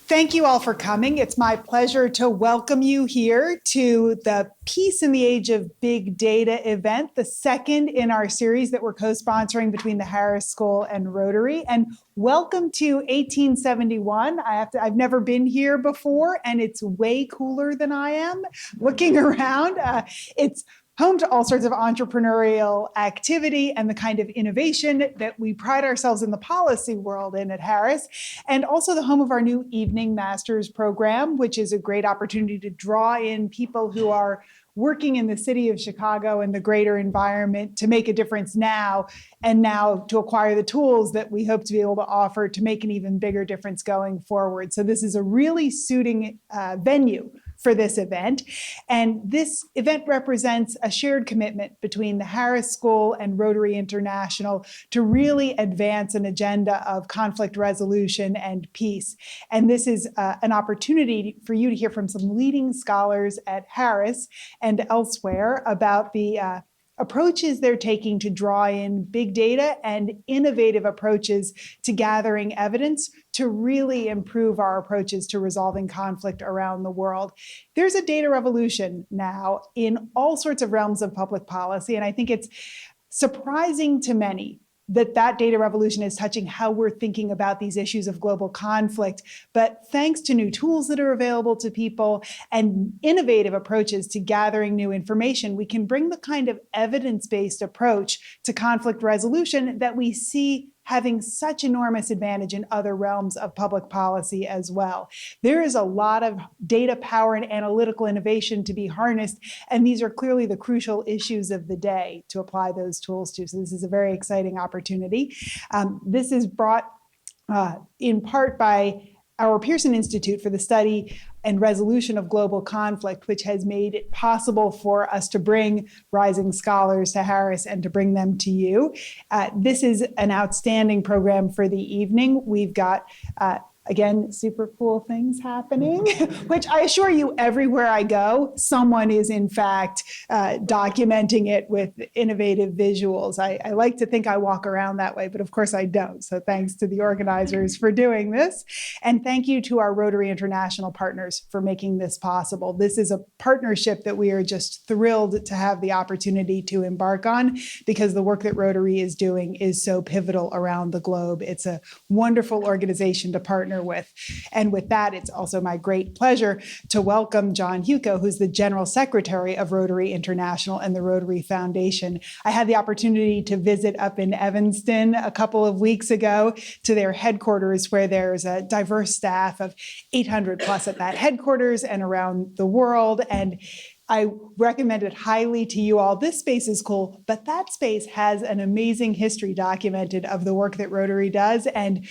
Thank you all for coming. It's my pleasure to welcome you here to the Peace in the Age of Big Data event, the second in our series that we're co-sponsoring between the Harris School and Rotary. And welcome to 1871. I've never been here before, and it's way cooler than I am looking around. It's home to all sorts of entrepreneurial activity and the kind of innovation that we pride ourselves in the policy world in at Harris, and also the home of our new evening master's program, which is a great opportunity to draw in people who are working in the city of Chicago and the greater environment to make a difference now, and now to acquire the tools that we hope to be able to offer to make an even bigger difference going forward. So this is a really suiting venue for this event. And this event represents a shared commitment between the Harris School and Rotary International to really advance an agenda of conflict resolution and peace. And this is an opportunity for you to hear from some leading scholars at Harris and elsewhere about the approaches they're taking to draw in big data and innovative approaches to gathering evidence to really improve our approaches to resolving conflict around the world. There's a data revolution now in all sorts of realms of public policy, and I think it's surprising to many that data revolution is touching how we're thinking about these issues of global conflict. But thanks to new tools that are available to people and innovative approaches to gathering new information, we can bring the kind of evidence-based approach to conflict resolution that we see having such enormous advantage in other realms of public policy as well. There is a lot of data power and analytical innovation to be harnessed, and these are clearly the crucial issues of the day to apply those tools to. So this is a very exciting opportunity. This is brought in part by our Pearson Institute for the Study and Resolution of Global Conflict, which has made it possible for us to bring rising scholars to Harris and to bring them to you. This is an outstanding program for the evening. We've got again, super cool things happening, which I assure you, everywhere I go, someone is in fact documenting it with innovative visuals. I like to think I walk around that way, but of course I don't. So thanks to the organizers for doing this. And thank you to our Rotary International partners for making this possible. This is a partnership that we are just thrilled to have the opportunity to embark on, because the work that Rotary is doing is so pivotal around the globe. It's a wonderful organization to partner with. And with that, it's also my great pleasure to welcome John Huco, who's the General Secretary of Rotary International and the Rotary Foundation. I had the opportunity to visit up in Evanston a couple of weeks ago to their headquarters, where there's a diverse staff of 800 plus at that headquarters and around the world. And I recommend it highly to you all. This space is cool, but that space has an amazing history documented of the work that Rotary does, and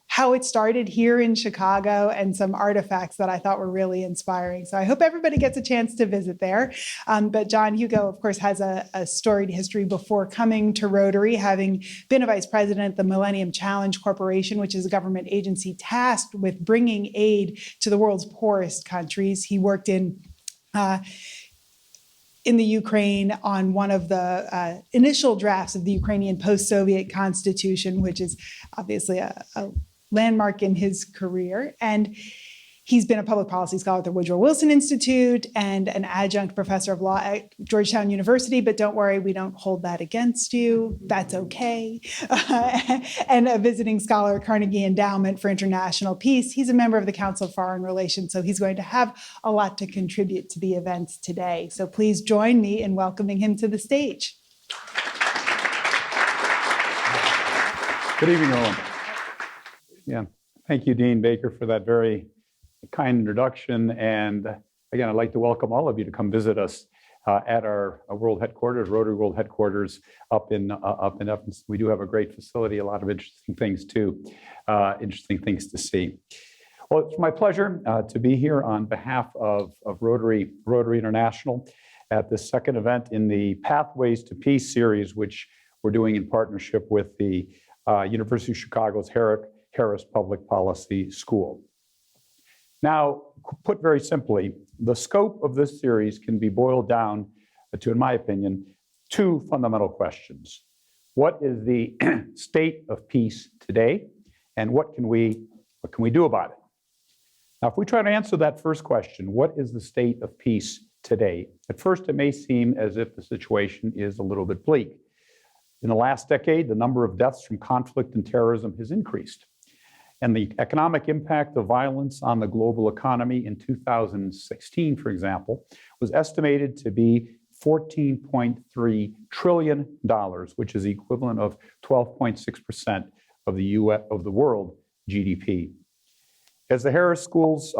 how it started here in Chicago, and some artifacts that I thought were really inspiring. So I hope everybody gets a chance to visit there. But John Huco, of course, has a storied history before coming to Rotary, having been a vice president at the Millennium Challenge Corporation, which is a government agency tasked with bringing aid to the world's poorest countries. He worked in the Ukraine on one of the initial drafts of the Ukrainian post-Soviet constitution, which is obviously a landmark in his career. And he's been a public policy scholar at the Woodrow Wilson Institute and an adjunct professor of law at Georgetown University. But don't worry, we don't hold that against you. That's okay. And a visiting scholar at Carnegie Endowment for International Peace. He's a member of the Council of Foreign Relations, so he's going to have a lot to contribute to the events today. So please join me in welcoming him to the stage. Good evening, everyone. Yeah, thank you, Dean Baker, for that very kind introduction. And again, I'd like to welcome all of you to come visit us at our world headquarters, Rotary World Headquarters up in Evanston. We do have a great facility, a lot of interesting things too, interesting things to see. Well, it's my pleasure to be here on behalf of Rotary International at this second event in the Pathways to Peace series, which we're doing in partnership with the University of Chicago's Harris Public Policy School. Now, put very simply, the scope of this series can be boiled down to, in my opinion, two fundamental questions. What is the state of peace today, and what can we do about it? Now, if we try to answer that first question, what is the state of peace today? At first, it may seem as if the situation is a little bit bleak. In the last decade, the number of deaths from conflict and terrorism has increased. And the economic impact of violence on the global economy in 2016, for example, was estimated to be $14.3 trillion, which is the equivalent of 12.6% of the world GDP. As the Harris School's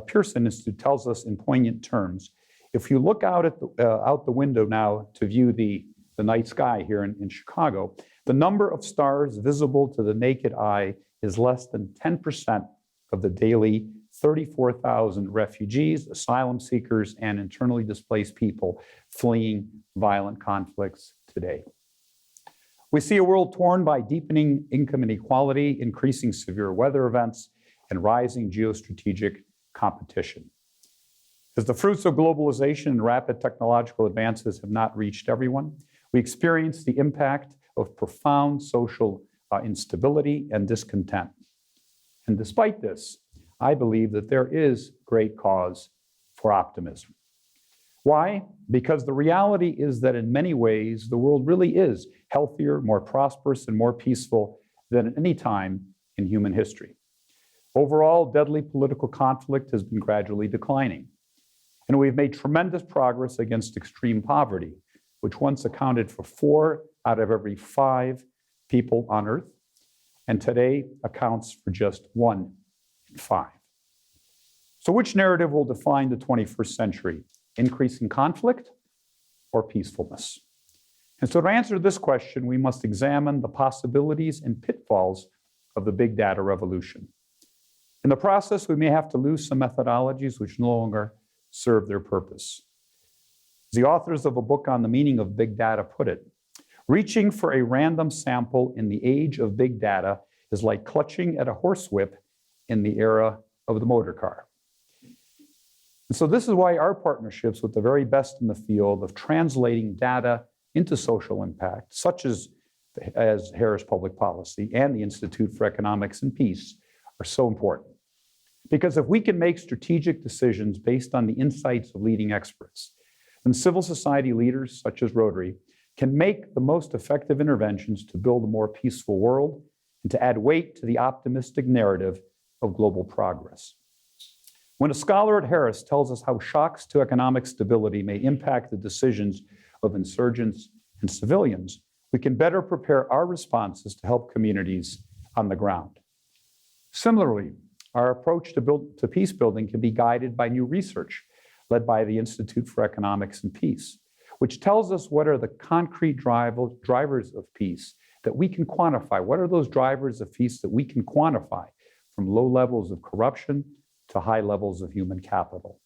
Pearson Institute tells us in poignant terms, if you look out the window now to view the night sky here in Chicago, the number of stars visible to the naked eye is less than 10% of the daily 34,000 refugees, asylum seekers, and internally displaced people fleeing violent conflicts today. We see a world torn by deepening income inequality, increasing severe weather events, and rising geostrategic competition. As the fruits of globalization and rapid technological advances have not reached everyone, we experience the impact of profound social instability and discontent. And despite this, I believe that there is great cause for optimism. Why? Because the reality is that in many ways, the world really is healthier, more prosperous, and more peaceful than at any time in human history. Overall, deadly political conflict has been gradually declining. And we've made tremendous progress against extreme poverty, which once accounted for 4 out of every 5 people on Earth, and today accounts for just 1 in 5. So which narrative will define the 21st century? Increasing conflict or peacefulness? And so to answer this question, we must examine the possibilities and pitfalls of the big data revolution. In the process, we may have to lose some methodologies which no longer serve their purpose. As the authors of a book on the meaning of big data put it, reaching for a random sample in the age of big data is like clutching at a horsewhip in the era of the motor car. And so this is why our partnerships with the very best in the field of translating data into social impact, such as Harris Public Policy and the Institute for Economics and Peace, are so important. Because if we can make strategic decisions based on the insights of leading experts, then civil society leaders such as Rotary can make the most effective interventions to build a more peaceful world and to add weight to the optimistic narrative of global progress. When a scholar at Harris tells us how shocks to economic stability may impact the decisions of insurgents and civilians, we can better prepare our responses to help communities on the ground. Similarly, our approach to peace building can be guided by new research led by the Institute for Economics and Peace, which tells us what are the concrete drivers of peace that we can quantify. What are those drivers of peace that we can quantify, from low levels of corruption to high levels of human capital?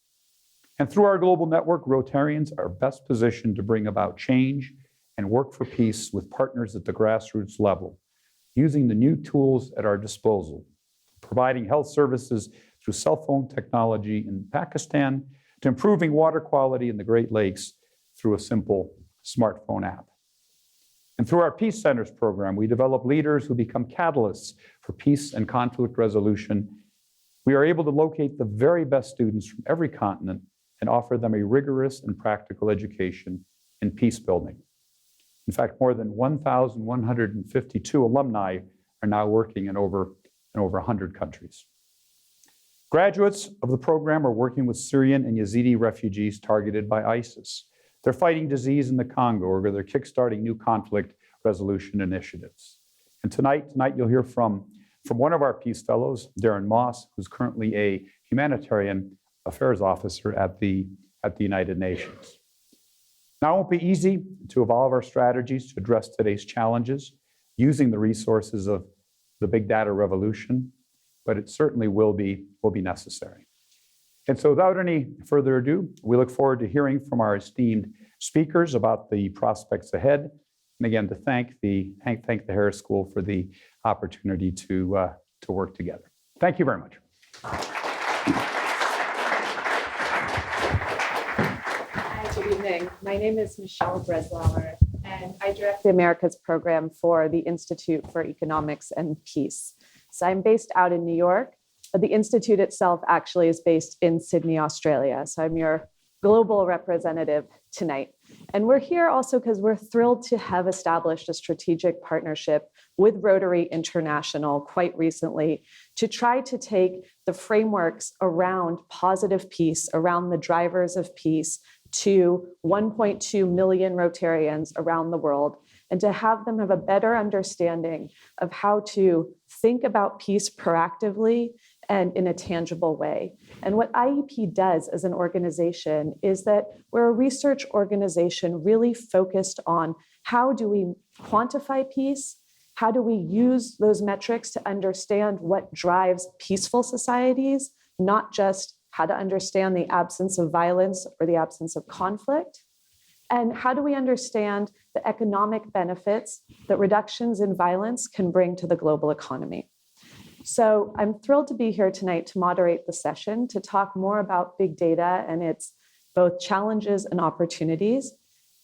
And through our global network, Rotarians are best positioned to bring about change and work for peace with partners at the grassroots level, using the new tools at our disposal, providing health services through cell phone technology in Pakistan, to improving water quality in the Great Lakes through a simple smartphone app. And through our Peace Centers program, we develop leaders who become catalysts for peace and conflict resolution. We are able to locate the very best students from every continent and offer them a rigorous and practical education in peace building. In fact, more than 1,152 alumni are now working in over 100 countries. Graduates of the program are working with Syrian and Yazidi refugees targeted by ISIS. They're fighting disease in the Congo, or they're kickstarting new conflict resolution initiatives. And tonight you'll hear from one of our Peace Fellows, Derran Moss, who's currently a Humanitarian Affairs Officer at the United Nations. Now, it won't be easy to evolve our strategies to address today's challenges using the resources of the big data revolution, but it certainly will be necessary. And so without any further ado, we look forward to hearing from our esteemed speakers about the prospects ahead. And again, to thank the Harris School for the opportunity to work together. Thank you very much. Hi, good evening. My name is Michelle Breslauer, and I direct the Americas program for the Institute for Economics and Peace. So I'm based out in New York, but the Institute itself actually is based in Sydney, Australia. So I'm your global representative tonight. And we're here also because we're thrilled to have established a strategic partnership with Rotary International quite recently to try to take the frameworks around positive peace, around the drivers of peace, to 1.2 million Rotarians around the world, and to have them have a better understanding of how to think about peace proactively and in a tangible way. And what IEP does as an organization is that we're a research organization really focused on how do we quantify peace, how do we use those metrics to understand what drives peaceful societies, not just how to understand the absence of violence or the absence of conflict, and how do we understand the economic benefits that reductions in violence can bring to the global economy. So I'm thrilled to be here tonight to moderate the session, to talk more about big data and its both challenges and opportunities.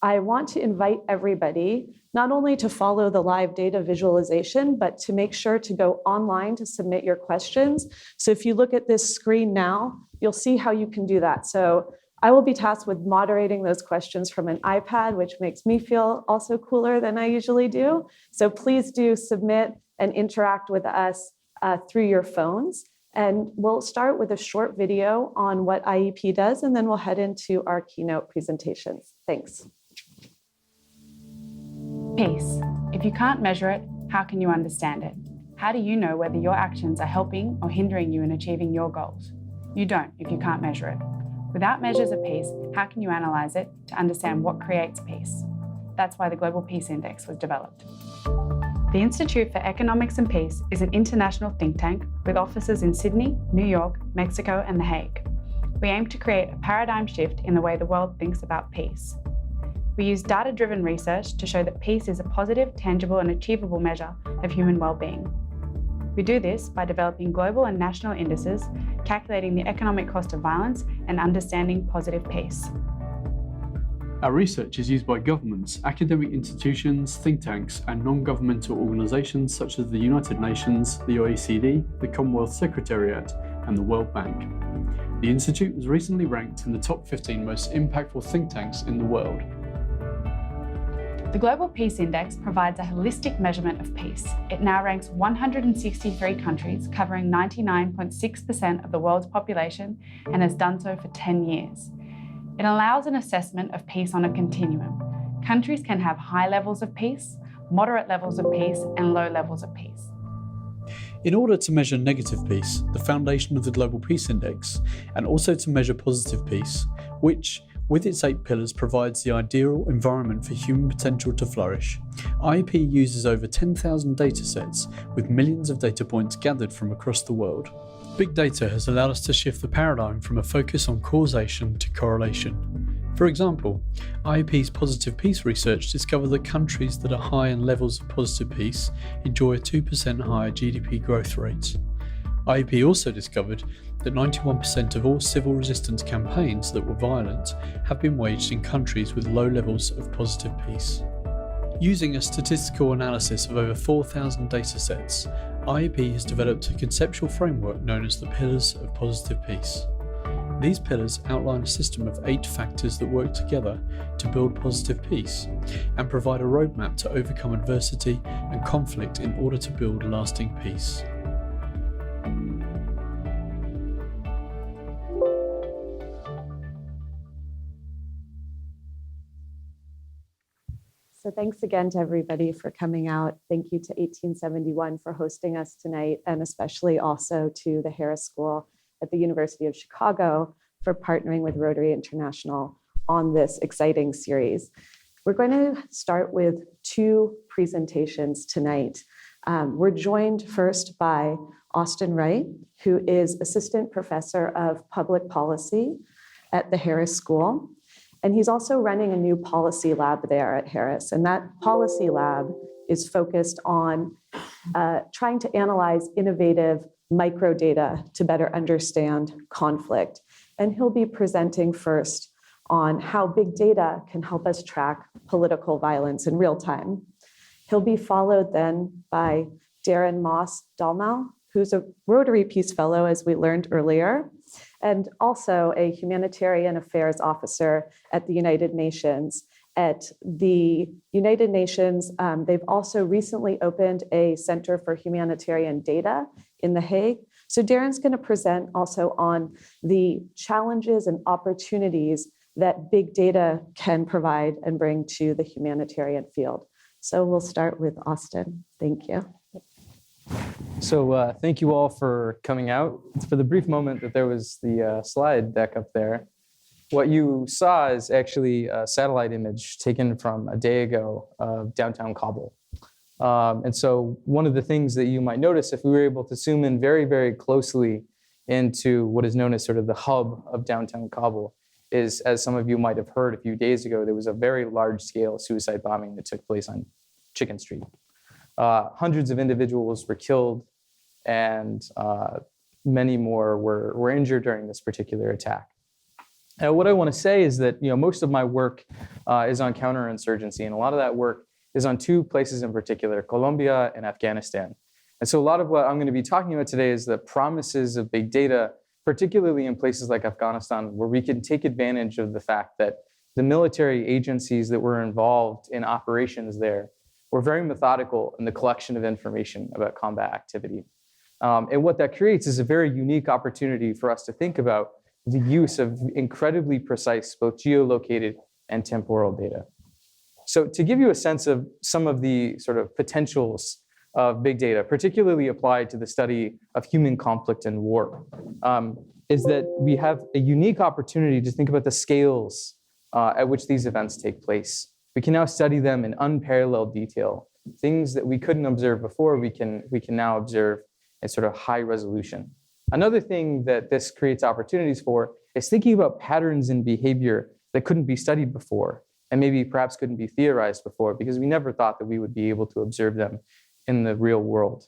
I want to invite everybody not only to follow the live data visualization, but to make sure to go online to submit your questions. So if you look at this screen now, you'll see how you can do that. So I will be tasked with moderating those questions from an iPad, which makes me feel also cooler than I usually do. So please do submit and interact with us through your phones. And we'll start with a short video on what IEP does, and then we'll head into our keynote presentations. Thanks. Peace. If you can't measure it, how can you understand it? How do you know whether your actions are helping or hindering you in achieving your goals? You don't if you can't measure it. Without measures of peace, how can you analyze it to understand what creates peace? That's why the Global Peace Index was developed. The Institute for Economics and Peace is an international think tank with offices in Sydney, New York, Mexico, and The Hague. We aim to create a paradigm shift in the way the world thinks about peace. We use data-driven research to show that peace is a positive, tangible, and achievable measure of human well-being. We do this by developing global and national indices, calculating the economic cost of violence, and understanding positive peace. Our research is used by governments, academic institutions, think tanks, and non-governmental organisations such as the United Nations, the OECD, the Commonwealth Secretariat, and the World Bank. The Institute was recently ranked in the top 15 most impactful think tanks in the world. The Global Peace Index provides a holistic measurement of peace. It now ranks 163 countries, covering 99.6% of the world's population, and has done so for 10 years. It allows an assessment of peace on a continuum. Countries can have high levels of peace, moderate levels of peace, and low levels of peace. In order to measure negative peace, the foundation of the Global Peace Index, and also to measure positive peace, which, with its 8 pillars, provides the ideal environment for human potential to flourish, IEP uses over 10,000 datasets with millions of data points gathered from across the world. Big data has allowed us to shift the paradigm from a focus on causation to correlation. For example, IEP's positive peace research discovered that countries that are high in levels of positive peace enjoy a 2% higher GDP growth rate. IEP also discovered that 91% of all civil resistance campaigns that were violent have been waged in countries with low levels of positive peace. Using a statistical analysis of over 4,000 datasets, IEP has developed a conceptual framework known as the Pillars of Positive Peace. These pillars outline a system of 8 factors that work together to build positive peace and provide a roadmap to overcome adversity and conflict in order to build lasting peace. So thanks again to everybody for coming out. Thank you to 1871 for hosting us tonight, and especially also to the Harris School at the University of Chicago for partnering with Rotary International on this exciting series. We're going to start with 2 presentations tonight. We're joined first by Austin Wright, who is Assistant Professor of Public Policy at the Harris School. And he's also running a new policy lab there at Harris. And that policy lab is focused on trying to analyze innovative microdata to better understand conflict. And he'll be presenting first on how big data can help us track political violence in real time. He'll be followed then by Derran Moss-Dalmau, who's a Rotary Peace Fellow, as we learned earlier, and also a Humanitarian Affairs Officer at the United Nations. At the United Nations, they've also recently opened a Center for Humanitarian Data in The Hague. So Derran's going to present also on the challenges and opportunities that big data can provide and bring to the humanitarian field. So we'll start with Austin. Thank you. So thank you all for coming out. For the brief moment that there was the slide deck up there, what you saw is actually a satellite image taken from a day ago of downtown Kabul. And so one of the things that you might notice if we were able to zoom in very, very closely into what is known as sort of the hub of downtown Kabul is, as some of you might have heard a few days ago, there was a very large-scale suicide bombing that took place on Chicken Street. Hundreds of individuals were killed, and many more were injured during this particular attack. What I want to say is that most of my work is on counterinsurgency, and a lot of that work is on two places in particular, Colombia and Afghanistan. And so a lot of what I'm going to be talking about today is the promises of big data, particularly in places like Afghanistan, where we can take advantage of the fact that the military agencies that were involved in operations there were very methodical in the collection of information about combat activity. And what that creates is a very unique opportunity for us to think about the use of incredibly precise, both geolocated and temporal data. So to give you a sense of some of the sort of potentials of big data, particularly applied to the study of human conflict and war, is that we have a unique opportunity to think about the scales at which these events take place. We can now study them in unparalleled detail. Things that we couldn't observe before, we can now observe in sort of high resolution. Another thing that this creates opportunities for is thinking about patterns in behavior that couldn't be studied before, and maybe perhaps couldn't be theorized before, because we never thought that we would be able to observe them in the real world.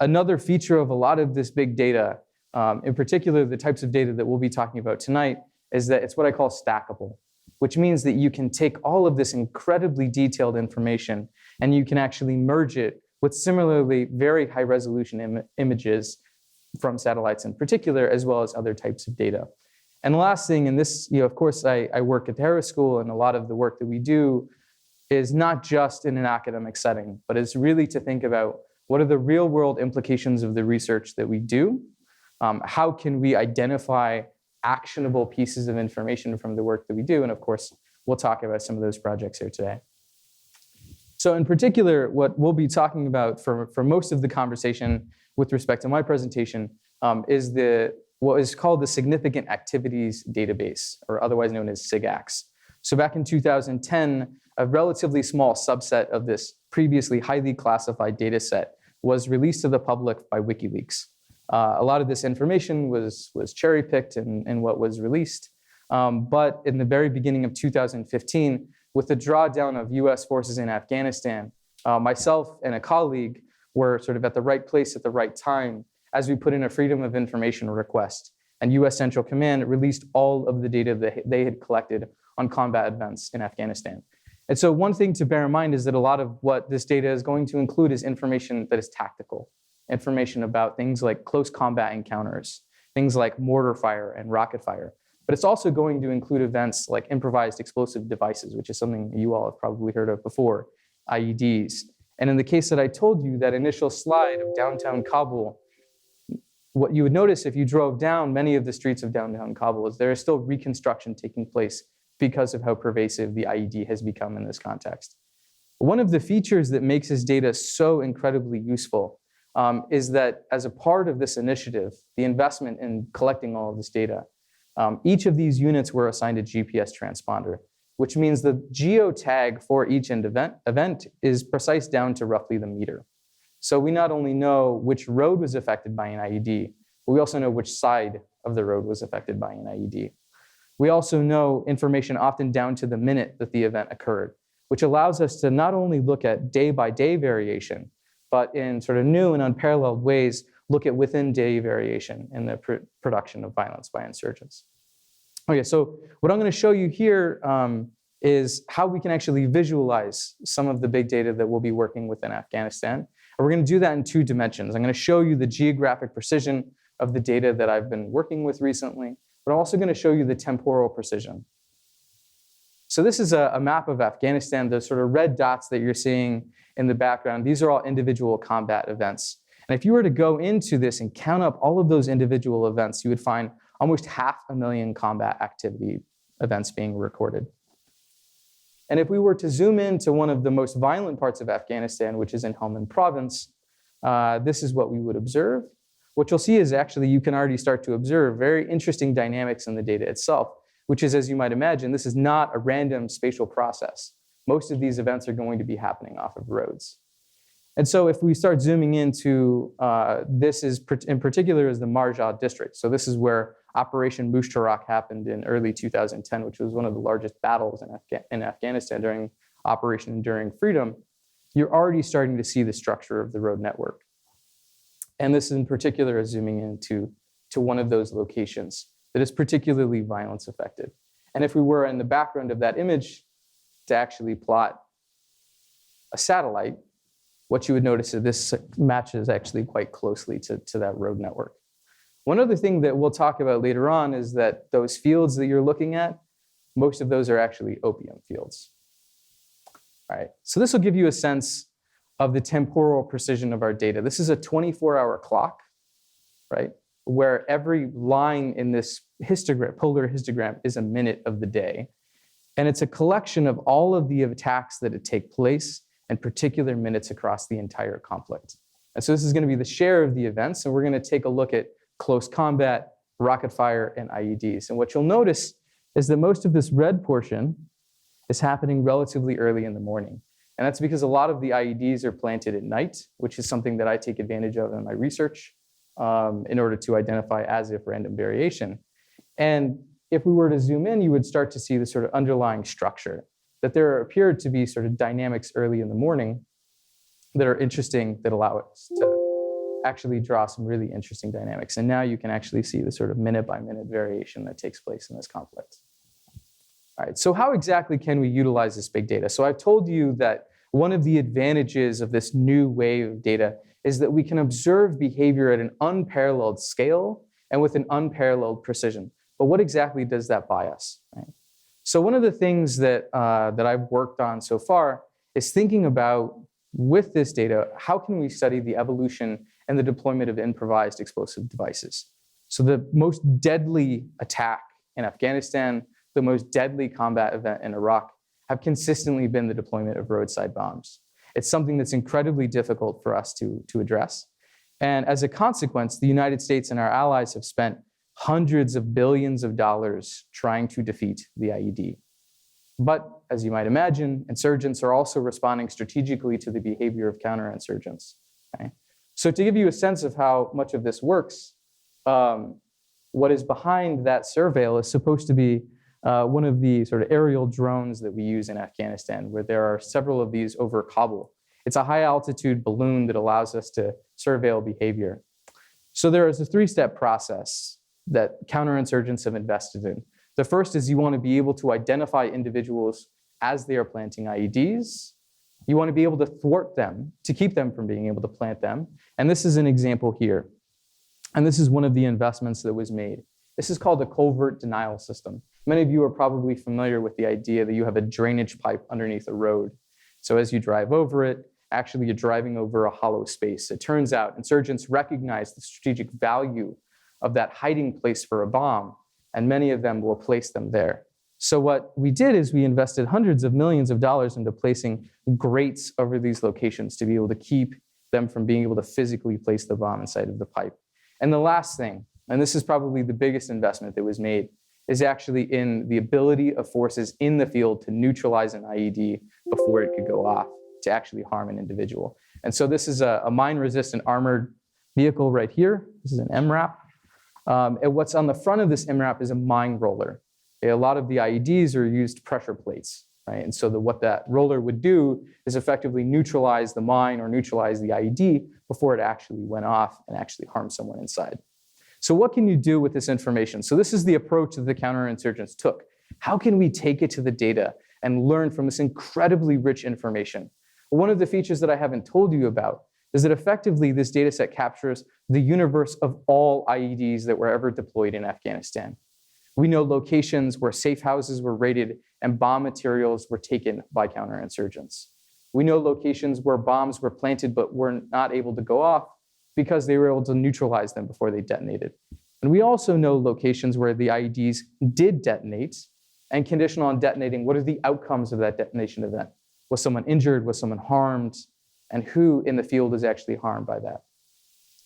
Another feature of a lot of this big data, in particular the types of data that we'll be talking about tonight, is that it's what I call stackable, which means that you can take all of this incredibly detailed information and you can actually merge it with similarly very high resolution images from satellites in particular, as well as other types of data. And the last thing, and this, of course, I work at the Harris School, and a lot of the work that we do is not just in an academic setting, but it's really to think about what are the real world implications of the research that we do? How can we identify actionable pieces of information from the work that we do? And of course, we'll talk about some of those projects here today. So in particular, what we'll be talking about for most of the conversation with respect to my presentation is what is called the Significant Activities Database, or otherwise known as SIGACS. So back in 2010, a relatively small subset of this previously highly classified data set was released to the public by WikiLeaks. A lot of this information was cherry-picked in what was released, but in the very beginning of 2015, with the drawdown of US forces in Afghanistan, myself and a colleague were sort of at the right place at the right time as we put in a Freedom of Information request, and US Central Command released all of the data that they had collected on combat events in Afghanistan. And so one thing to bear in mind is that a lot of what this data is going to include is information that is tactical, information about things like close combat encounters, things like mortar fire and rocket fire. But it's also going to include events like improvised explosive devices, which is something you all have probably heard of before, IEDs. And in the case that I told you, that initial slide of downtown Kabul, what you would notice if you drove down many of the streets of downtown Kabul is there is still reconstruction taking place because of how pervasive the IED has become in this context. One of the features that makes this data so incredibly useful is that as a part of this initiative, the investment in collecting all of this data, each of these units were assigned a GPS transponder, which means the geotag for each event is precise down to roughly the meter. So we not only know which road was affected by an IED, but we also know which side of the road was affected by an IED. We also know information often down to the minute that the event occurred, which allows us to not only look at day-by-day variation, but in sort of new and unparalleled ways, look at within-day variation in the production of violence by insurgents. Okay, so what I'm going to show you here is how we can actually visualize some of the big data that we'll be working with in Afghanistan. And we're going to do that in 2 dimensions. I'm going to show you the geographic precision of the data that I've been working with recently, but I'm also going to show you the temporal precision. So this is a map of Afghanistan. The sort of red dots that you're seeing in the background, these are all individual combat events. And if you were to go into this and count up all of those individual events, you would find almost 500,000 combat activity events being recorded. And if we were to zoom into one of the most violent parts of Afghanistan, which is in Helmand province, this is what we would observe. What you'll see is actually you can already start to observe very interesting dynamics in the data itself, which is, as you might imagine, this is not a random spatial process. Most of these events are going to be happening off of roads. And so if we start zooming into, this is in particular is the Marjah district. So this is where Operation Mushtarak happened in early 2010, which was one of the largest battles in Afghanistan during Operation Enduring Freedom. You're already starting to see the structure of the road network. And this in particular is zooming into one of those locations that is particularly violence affected. And if we were in the background of that image to actually plot a satellite, what you would notice is this matches actually quite closely to that road network. One other thing that we'll talk about later on is that those fields that you're looking at, most of those are actually opium fields. All right, so this will give you a sense of the temporal precision of our data. This is a 24-hour clock, right? Where every line in this histogram, polar histogram, is a minute of the day. And it's a collection of all of the attacks that take place in particular minutes across the entire conflict. And so this is going to be the share of the events, and we're going to take a look at close combat, rocket fire, and IEDs. And what you'll notice is that most of this red portion is happening relatively early in the morning. And that's because a lot of the IEDs are planted at night, which is something that I take advantage of in my research in order to identify as-if random variation. And if we were to zoom in, you would start to see the sort of underlying structure, that there appeared to be sort of dynamics early in the morning that are interesting, that allow us to actually draw some really interesting dynamics. And now you can actually see the sort of minute-by-minute variation that takes place in this conflict. All right, so how exactly can we utilize this big data? So I've told you that one of the advantages of this new wave of data is that we can observe behavior at an unparalleled scale and with an unparalleled precision. But what exactly does that buy us? Right? So one of the things that I've worked on so far is thinking about, with this data, how can we study the evolution and the deployment of improvised explosive devices? So the most deadly attack in Afghanistan, the most deadly combat event in Iraq, have consistently been the deployment of roadside bombs. It's something that's incredibly difficult for us to address. And as a consequence, the United States and our allies have spent hundreds of billions of dollars trying to defeat the IED. But as you might imagine, insurgents are also responding strategically to the behavior of counterinsurgents. Okay? So to give you a sense of how much of this works, what is behind that surveil is supposed to be one of the sort of aerial drones that we use in Afghanistan, where there are several of these over Kabul. It's a high altitude balloon that allows us to surveil behavior. So there is a 3-step process that counterinsurgents have invested in. The first is you want to be able to identify individuals as they are planting IEDs. You want to be able to thwart them, to keep them from being able to plant them. And this is an example here. And this is one of the investments that was made. This is called a covert denial system. Many of you are probably familiar with the idea that you have a drainage pipe underneath a road. So as you drive over it, actually you're driving over a hollow space. It turns out insurgents recognize the strategic value of that hiding place for a bomb, and many of them will place them there. So what we did is we invested hundreds of millions of dollars into placing grates over these locations to be able to keep them from being able to physically place the bomb inside of the pipe. And the last thing, and this is probably the biggest investment that was made, is actually in the ability of forces in the field to neutralize an IED before it could go off to actually harm an individual. And so this is a mine-resistant armored vehicle right here. This is an MRAP. And what's on the front of this MRAP is a mine roller. A lot of the IEDs are used pressure plates, right? And so what that roller would do is effectively neutralize the mine or neutralize the IED before it actually went off and actually harmed someone inside. So what can you do with this information? So this is the approach that the counterinsurgents took. How can we take it to the data and learn from this incredibly rich information? One of the features that I haven't told you about is that effectively this data set captures the universe of all IEDs that were ever deployed in Afghanistan. We know locations where safe houses were raided and bomb materials were taken by counterinsurgents. We know locations where bombs were planted but were not able to go off because they were able to neutralize them before they detonated. And we also know locations where the IEDs did detonate, and conditional on detonating, what are the outcomes of that detonation event? Was someone injured? Was someone harmed? And who in the field is actually harmed by that?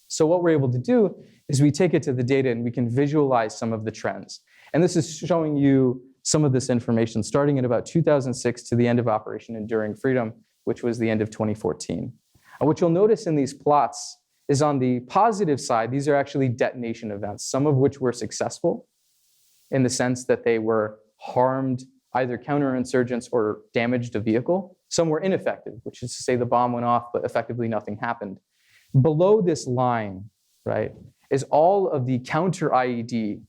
So what we're able to do is we take it to the data and we can visualize some of the trends. And this is showing you some of this information starting in about 2006 to the end of Operation Enduring Freedom, which was the end of 2014. And what you'll notice in these plots is on the positive side, these are actually detonation events, some of which were successful in the sense that they were harmed either counterinsurgents or damaged a vehicle. Some were ineffective, which is to say the bomb went off, but effectively nothing happened. Below this line, right, is all of the counter IED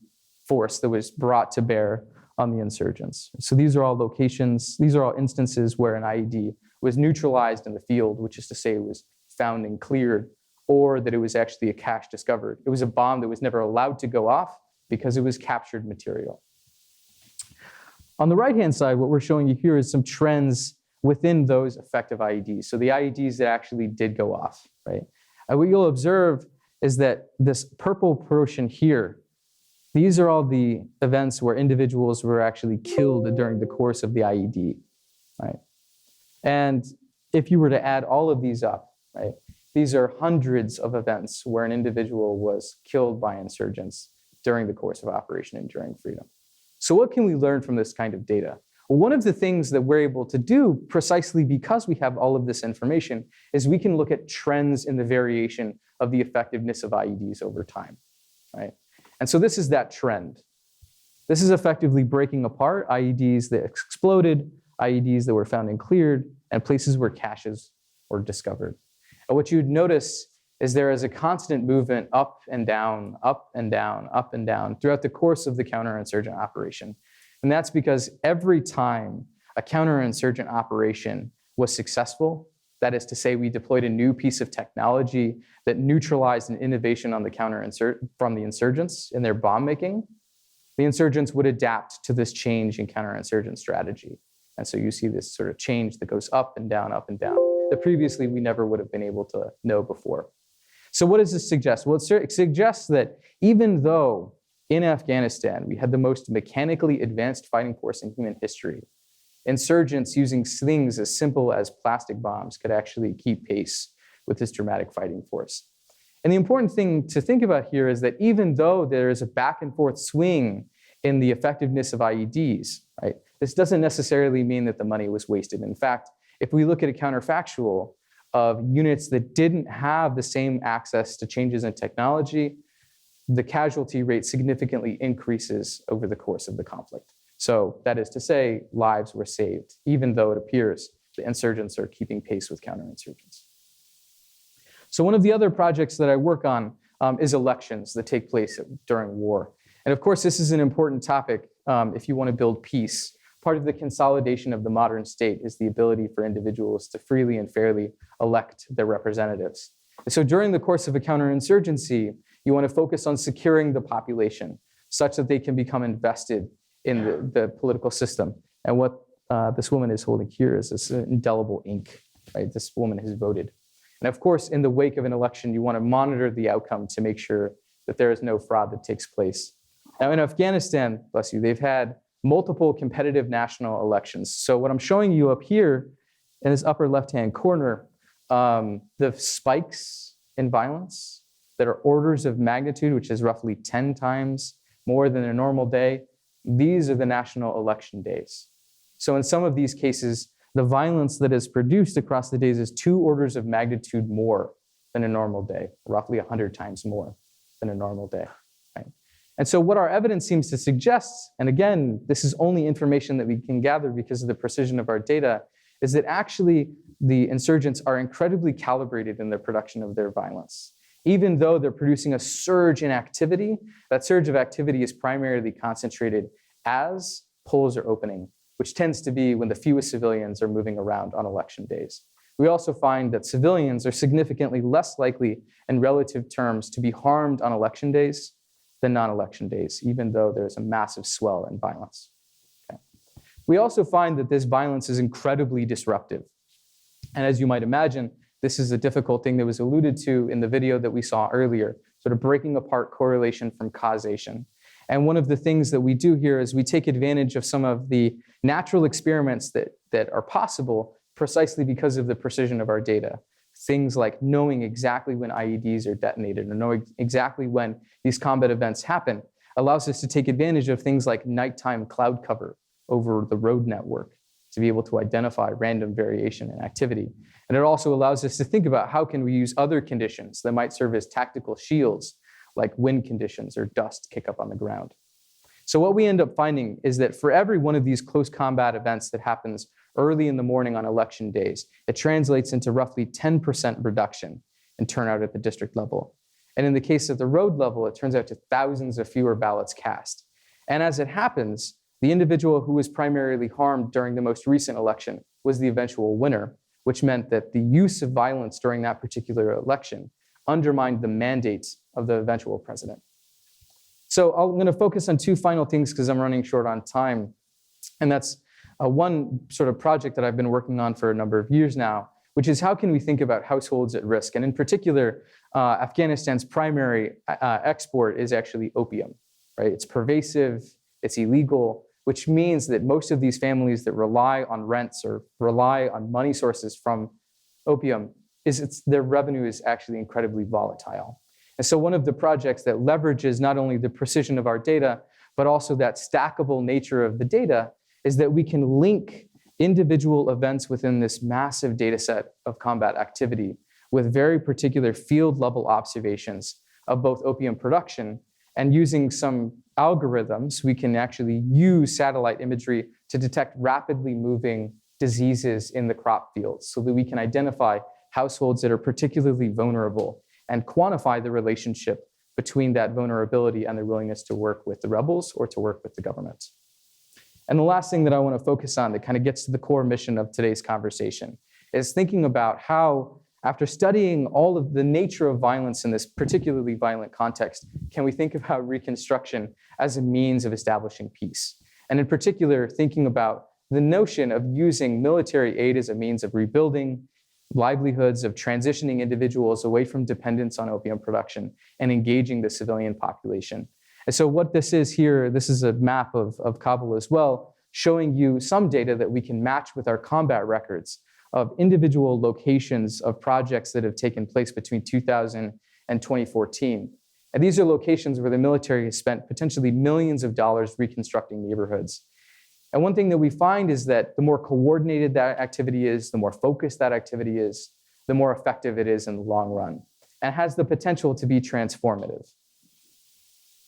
force that was brought to bear on the insurgents. So these are all locations, these are all instances where an IED was neutralized in the field, which is to say it was found and cleared, or that it was actually a cache discovered. It was a bomb that was never allowed to go off because it was captured material. On the right-hand side, what we're showing you here is some trends within those effective IEDs. So the IEDs that actually did go off, right? And what you'll observe is that this purple portion here, these are all the events where individuals were actually killed during the course of the IED, right? And if you were to add all of these up, right, these are hundreds of events where an individual was killed by insurgents during the course of Operation Enduring Freedom. So what can we learn from this kind of data? Well, one of the things that we're able to do precisely because we have all of this information is we can look at trends in the variation of the effectiveness of IEDs over time, right? And so this is that trend. This is effectively breaking apart IEDs that exploded, IEDs that were found and cleared, and places where caches were discovered. And what you'd notice is there is a constant movement up and down, up and down, up and down throughout the course of the counterinsurgent operation. And that's because every time a counterinsurgent operation was successful, that is to say, we deployed a new piece of technology that neutralized an innovation on the from the insurgents in their bomb making, the insurgents would adapt to this change in counterinsurgent strategy. And so you see this sort of change that goes up and down, that previously we never would have been able to know before. So what does this suggest? Well, it suggests that even though in Afghanistan we had the most mechanically advanced fighting force in human history, insurgents using things as simple as plastic bombs could actually keep pace with this dramatic fighting force. And the important thing to think about here is that even though there is a back and forth swing in the effectiveness of IEDs, right, this doesn't necessarily mean that the money was wasted. In fact, if we look at a counterfactual of units that didn't have the same access to changes in technology, the casualty rate significantly increases over the course of the conflict. So that is to say, lives were saved, even though it appears the insurgents are keeping pace with counterinsurgents. So one of the other projects that I work on is elections that take place during war. And of course, this is an important topic if you want to build peace. Part of the consolidation of the modern state is the ability for individuals to freely and fairly elect their representatives. And so during the course of a counterinsurgency, you want to focus on securing the population such that they can become invested in the political system. And what this woman is holding here is this indelible ink, right? This woman has voted. And of course, in the wake of an election, you want to monitor the outcome to make sure that there is no fraud that takes place. Now in Afghanistan, bless you, they've had multiple competitive national elections. So what I'm showing you up here in this upper left-hand corner, the spikes in violence that are orders of magnitude, which is roughly 10 times more than a normal day, these are the national election days. So in some of these cases, the violence that is produced across the days is 2 orders of magnitude more than a normal day, roughly 100 times more than a normal day. Right? And so what our evidence seems to suggest, and again, this is only information that we can gather because of the precision of our data, is that actually the insurgents are incredibly calibrated in their production of their violence. Even though they're producing a surge in activity, that surge of activity is primarily concentrated as polls are opening, which tends to be when the fewest civilians are moving around on election days. we also find that civilians are significantly less likely in relative terms to be harmed on election days than non-election days, even though there's a massive swell in violence. Okay. We also find that this violence is incredibly disruptive. And as you might imagine, this is a difficult thing that was alluded to in the video that we saw earlier, sort of breaking apart correlation from causation. And one of the things that we do here is we take advantage of some of the natural experiments that are possible precisely because of the precision of our data. Things like knowing exactly when IEDs are detonated or knowing exactly when these combat events happen allows us to take advantage of things like nighttime cloud cover over the road network to be able to identify random variation in activity. And it also allows us to think about how can we use other conditions that might serve as tactical shields, like wind conditions or dust kick up on the ground. So what we end up finding is that for every one of these close combat events that happens early in the morning on election days, it translates into roughly 10% reduction in turnout at the district level. And in the case of the road level, it turns out to thousands of fewer ballots cast. And as it happens, the individual who was primarily harmed during the most recent election was the eventual winner, which meant that the use of violence during that particular election undermined the mandates of the eventual president. So I'm going to focus on two final things because I'm running short on time. And that's one sort of project that I've been working on for a number of years now, which is how can we think about households at risk? And in particular, Afghanistan's primary export is actually opium, right? It's pervasive, it's illegal, which means that most of these families that rely on rents or rely on money sources from opium, their revenue is actually incredibly volatile. And so one of the projects that leverages not only the precision of our data, but also that stackable nature of the data is that we can link individual events within this massive data set of combat activity with very particular field level observations of both opium production, and using some algorithms, we can actually use satellite imagery to detect rapidly moving diseases in the crop fields so that we can identify households that are particularly vulnerable and quantify the relationship between that vulnerability and their willingness to work with the rebels or to work with the government. And the last thing that I want to focus on that kind of gets to the core mission of today's conversation is thinking about how, after studying all of the nature of violence in this particularly violent context, can we think about reconstruction as a means of establishing peace? And in particular, thinking about the notion of using military aid as a means of rebuilding livelihoods, of transitioning individuals away from dependence on opium production and engaging the civilian population. And so what this is here, this is a map of Kabul as well, showing you some data that we can match with our combat records of individual locations of projects that have taken place between 2000 and 2014. And these are locations where the military has spent potentially millions of dollars reconstructing neighborhoods. And one thing that we find is that the more coordinated that activity is, the more focused that activity is, the more effective it is in the long run, and has the potential to be transformative.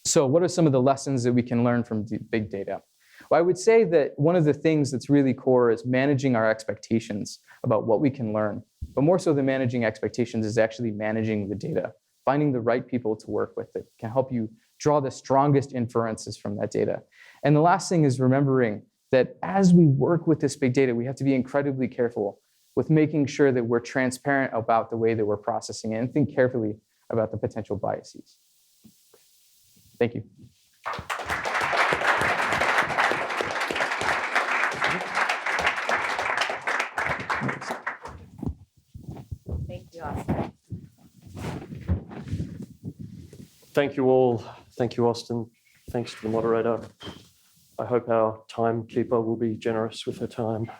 So what are some of the lessons that we can learn from big data? Well, I would say that one of the things that's really core is managing our expectations about what we can learn. But more so than managing expectations is actually managing the data, finding the right people to work with that can help you draw the strongest inferences from that data. And the last thing is remembering that as we work with this big data, we have to be incredibly careful with making sure that we're transparent about the way that we're processing it and think carefully about the potential biases. Thank you. Thank you, Austin. Thank you all. Thank you, Austin. Thanks to the moderator. I hope our timekeeper will be generous with her time.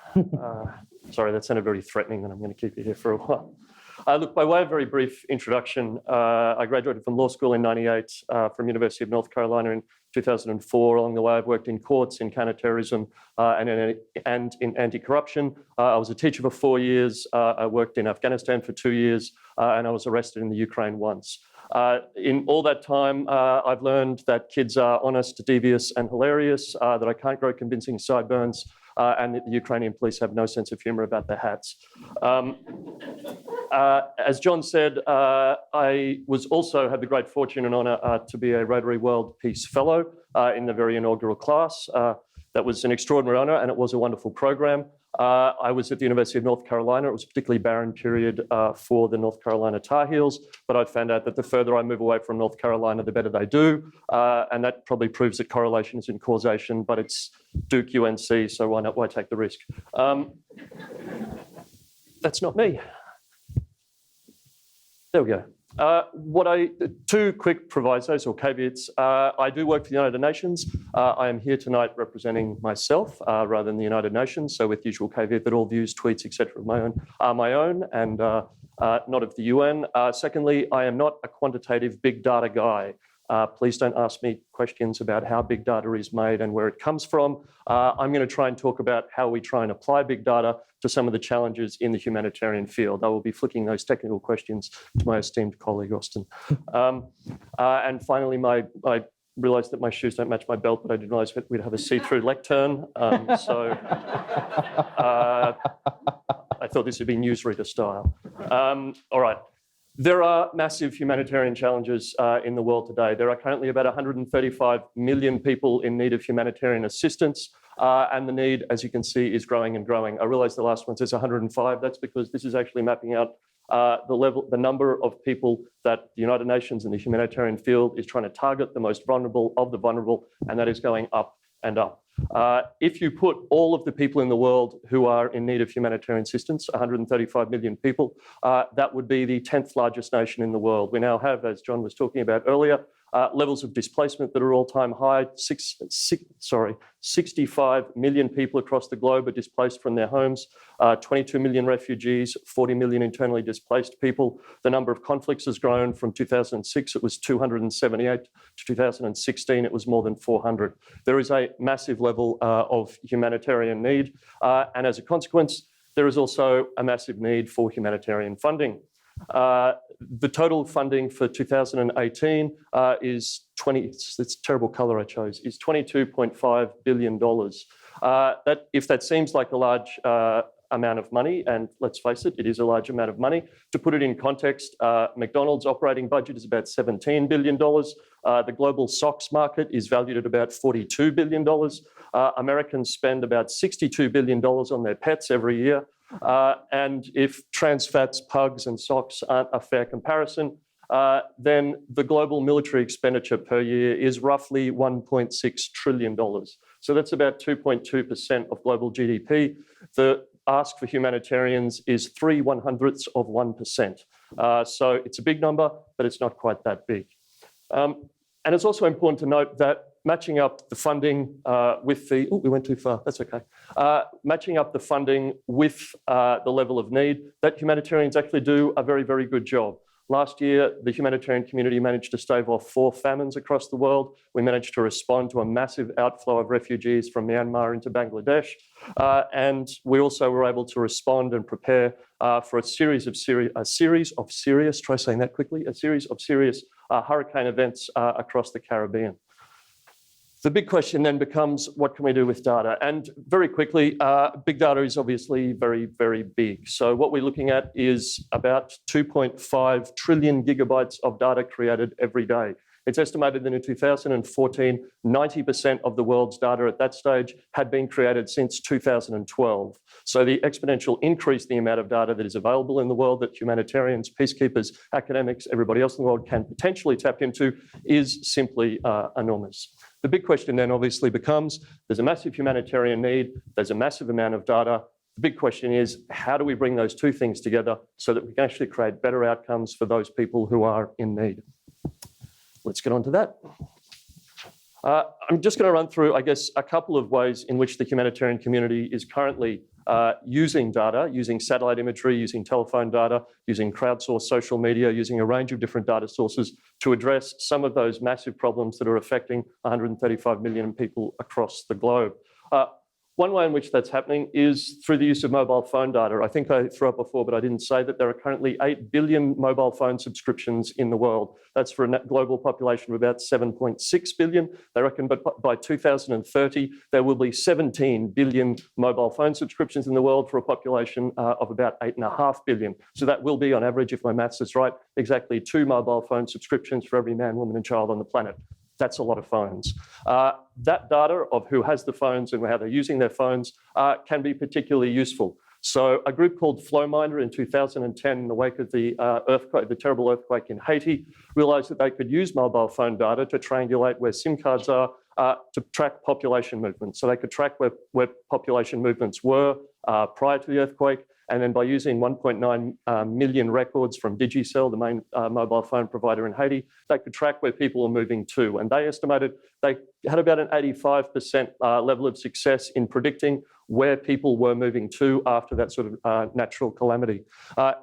Sorry, that sounded very threatening, and I'm going to keep you here for a while. Look, by way of very brief introduction, I graduated from law school in '98 from University of North Carolina in 2004. Along the way, I've worked in courts, in counterterrorism, and in anti-corruption. I was a teacher for 4 years. I worked in Afghanistan for 2 years, and I was arrested in the Ukraine once. In all that time, I've learned that kids are honest, devious, and hilarious, that I can't grow convincing sideburns, and that the Ukrainian police have no sense of humor about their hats. As John said, I was also had the great fortune and honor to be a Rotary World Peace Fellow in the very inaugural class. That was an extraordinary honor, and it was a wonderful program. I was at the University of North Carolina. It was a particularly barren period for the North Carolina Tar Heels, but I found out that the further I move away from North Carolina, the better they do, and that probably proves that correlation isn't causation, but it's Duke UNC, so why take the risk? That's not me. There we go. Two quick provisos or caveats. I do work for the United Nations. I am here tonight representing myself rather than the United Nations. So with usual caveat that all views, tweets, etc. are my own and not of the UN. Secondly, I am not a quantitative big data guy. Please don't ask me questions about how big data is made and where it comes from. I'm going to try and talk about how we try and apply big data to some of the challenges in the humanitarian field. I will be flicking those technical questions to my esteemed colleague, Austin. And finally, I realised that my shoes don't match my belt, but I didn't realise that we'd have a see-through lectern. So I thought this would be newsreader style. All right. There are massive humanitarian challenges in the world today. There are currently about 135 million people in need of humanitarian assistance, and the need, as you can see, is growing and growing. I realise the last one says 105. That's because this is actually mapping out the number of people that the United Nations and the humanitarian field is trying to target, the most vulnerable of the vulnerable, and that is going up and up. If you put all of the people in the world who are in need of humanitarian assistance, 135 million people, that would be the 10th largest nation in the world. We now have, as John was talking about earlier, levels of displacement that are all-time high. 65 million people across the globe are displaced from their homes, 22 million refugees, 40 million internally displaced people. The number of conflicts has grown. From 2006, it was 278. To 2016, it was more than 400. There is a massive level of humanitarian need, and as a consequence, there is also a massive need for humanitarian funding. The total funding for 2018 is it's a terrible colour I chose, is $22.5 billion. If that seems like a large amount of money, and let's face it, it is a large amount of money. To put it in context, McDonald's operating budget is about $17 billion. The global socks market is valued at about $42 billion. Americans spend about $62 billion on their pets every year. And if trans fats, pugs and socks aren't a fair comparison, then the global military expenditure per year is roughly $1.6 trillion. So that's about 2.2% of global GDP. The ask for humanitarians is 0.03%. So it's a big number, but it's not quite that big. And it's also important to note that matching up the funding with the... Oh, we went too far. That's okay. Matching up the funding with the level of need, that humanitarians actually do a very, very good job. Last year, the humanitarian community managed to stave off 4 famines across the world. We managed to respond to a massive outflow of refugees from Myanmar into Bangladesh. And we also were able to respond and prepare for a series of serious hurricane events across the Caribbean. The big question then becomes, what can we do with data? And very quickly, big data is obviously very, very big. So what we're looking at is about 2.5 trillion gigabytes of data created every day. It's estimated that in 2014, 90% of the world's data at that stage had been created since 2012. So the exponential increase in the amount of data that is available in the world that humanitarians, peacekeepers, academics, everybody else in the world can potentially tap into is simply enormous. The big question then obviously becomes, there's a massive humanitarian need, there's a massive amount of data. The big question is, how do we bring those two things together so that we can actually create better outcomes for those people who are in need? Let's get on to that. I'm just going to run through, I guess, a couple of ways in which the humanitarian community is currently using data, using satellite imagery, using telephone data, using crowdsourced social media, using a range of different data sources to address some of those massive problems that are affecting 135 million people across the globe. One way in which that's happening is through the use of mobile phone data. I think I threw up before, but I didn't say that there are currently 8 billion mobile phone subscriptions in the world. That's for a global population of about 7.6 billion. They reckon by 2030, there will be 17 billion mobile phone subscriptions in the world for a population of about 8.5 billion. So that will be, on average, if my maths is right, exactly 2 mobile phone subscriptions for every man, woman and child on the planet. That's a lot of phones. That data of who has the phones and how they're using their phones can be particularly useful. So a group called Flowminder in 2010, in the wake of the earthquake, the terrible earthquake in Haiti, realized that they could use mobile phone data to triangulate where SIM cards are to track population movements. So they could track where population movements were prior to the earthquake. And then by using 1.9 million records from Digicel, the main mobile phone provider in Haiti, they could track where people were moving to. And they estimated they had about an 85% level of success in predicting where people were moving to after that sort of natural calamity.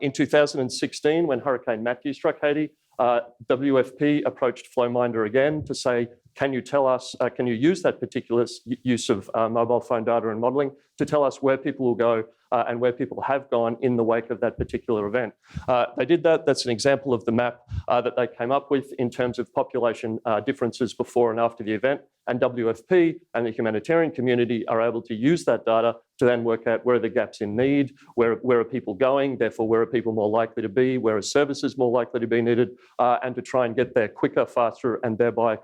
In 2016, when Hurricane Matthew struck Haiti, WFP approached Flowminder again to say, can you tell us, can you use that particular use of mobile phone data and modeling to tell us where people will go and where people have gone in the wake of that particular event? They did that. That's an example of the map that they came up with in terms of population differences before and after the event. And WFP and the humanitarian community are able to use that data to then work out where are the gaps in need, where are people going, therefore where are people more likely to be, where are services more likely to be needed, and to try and get there quicker, faster, and thereby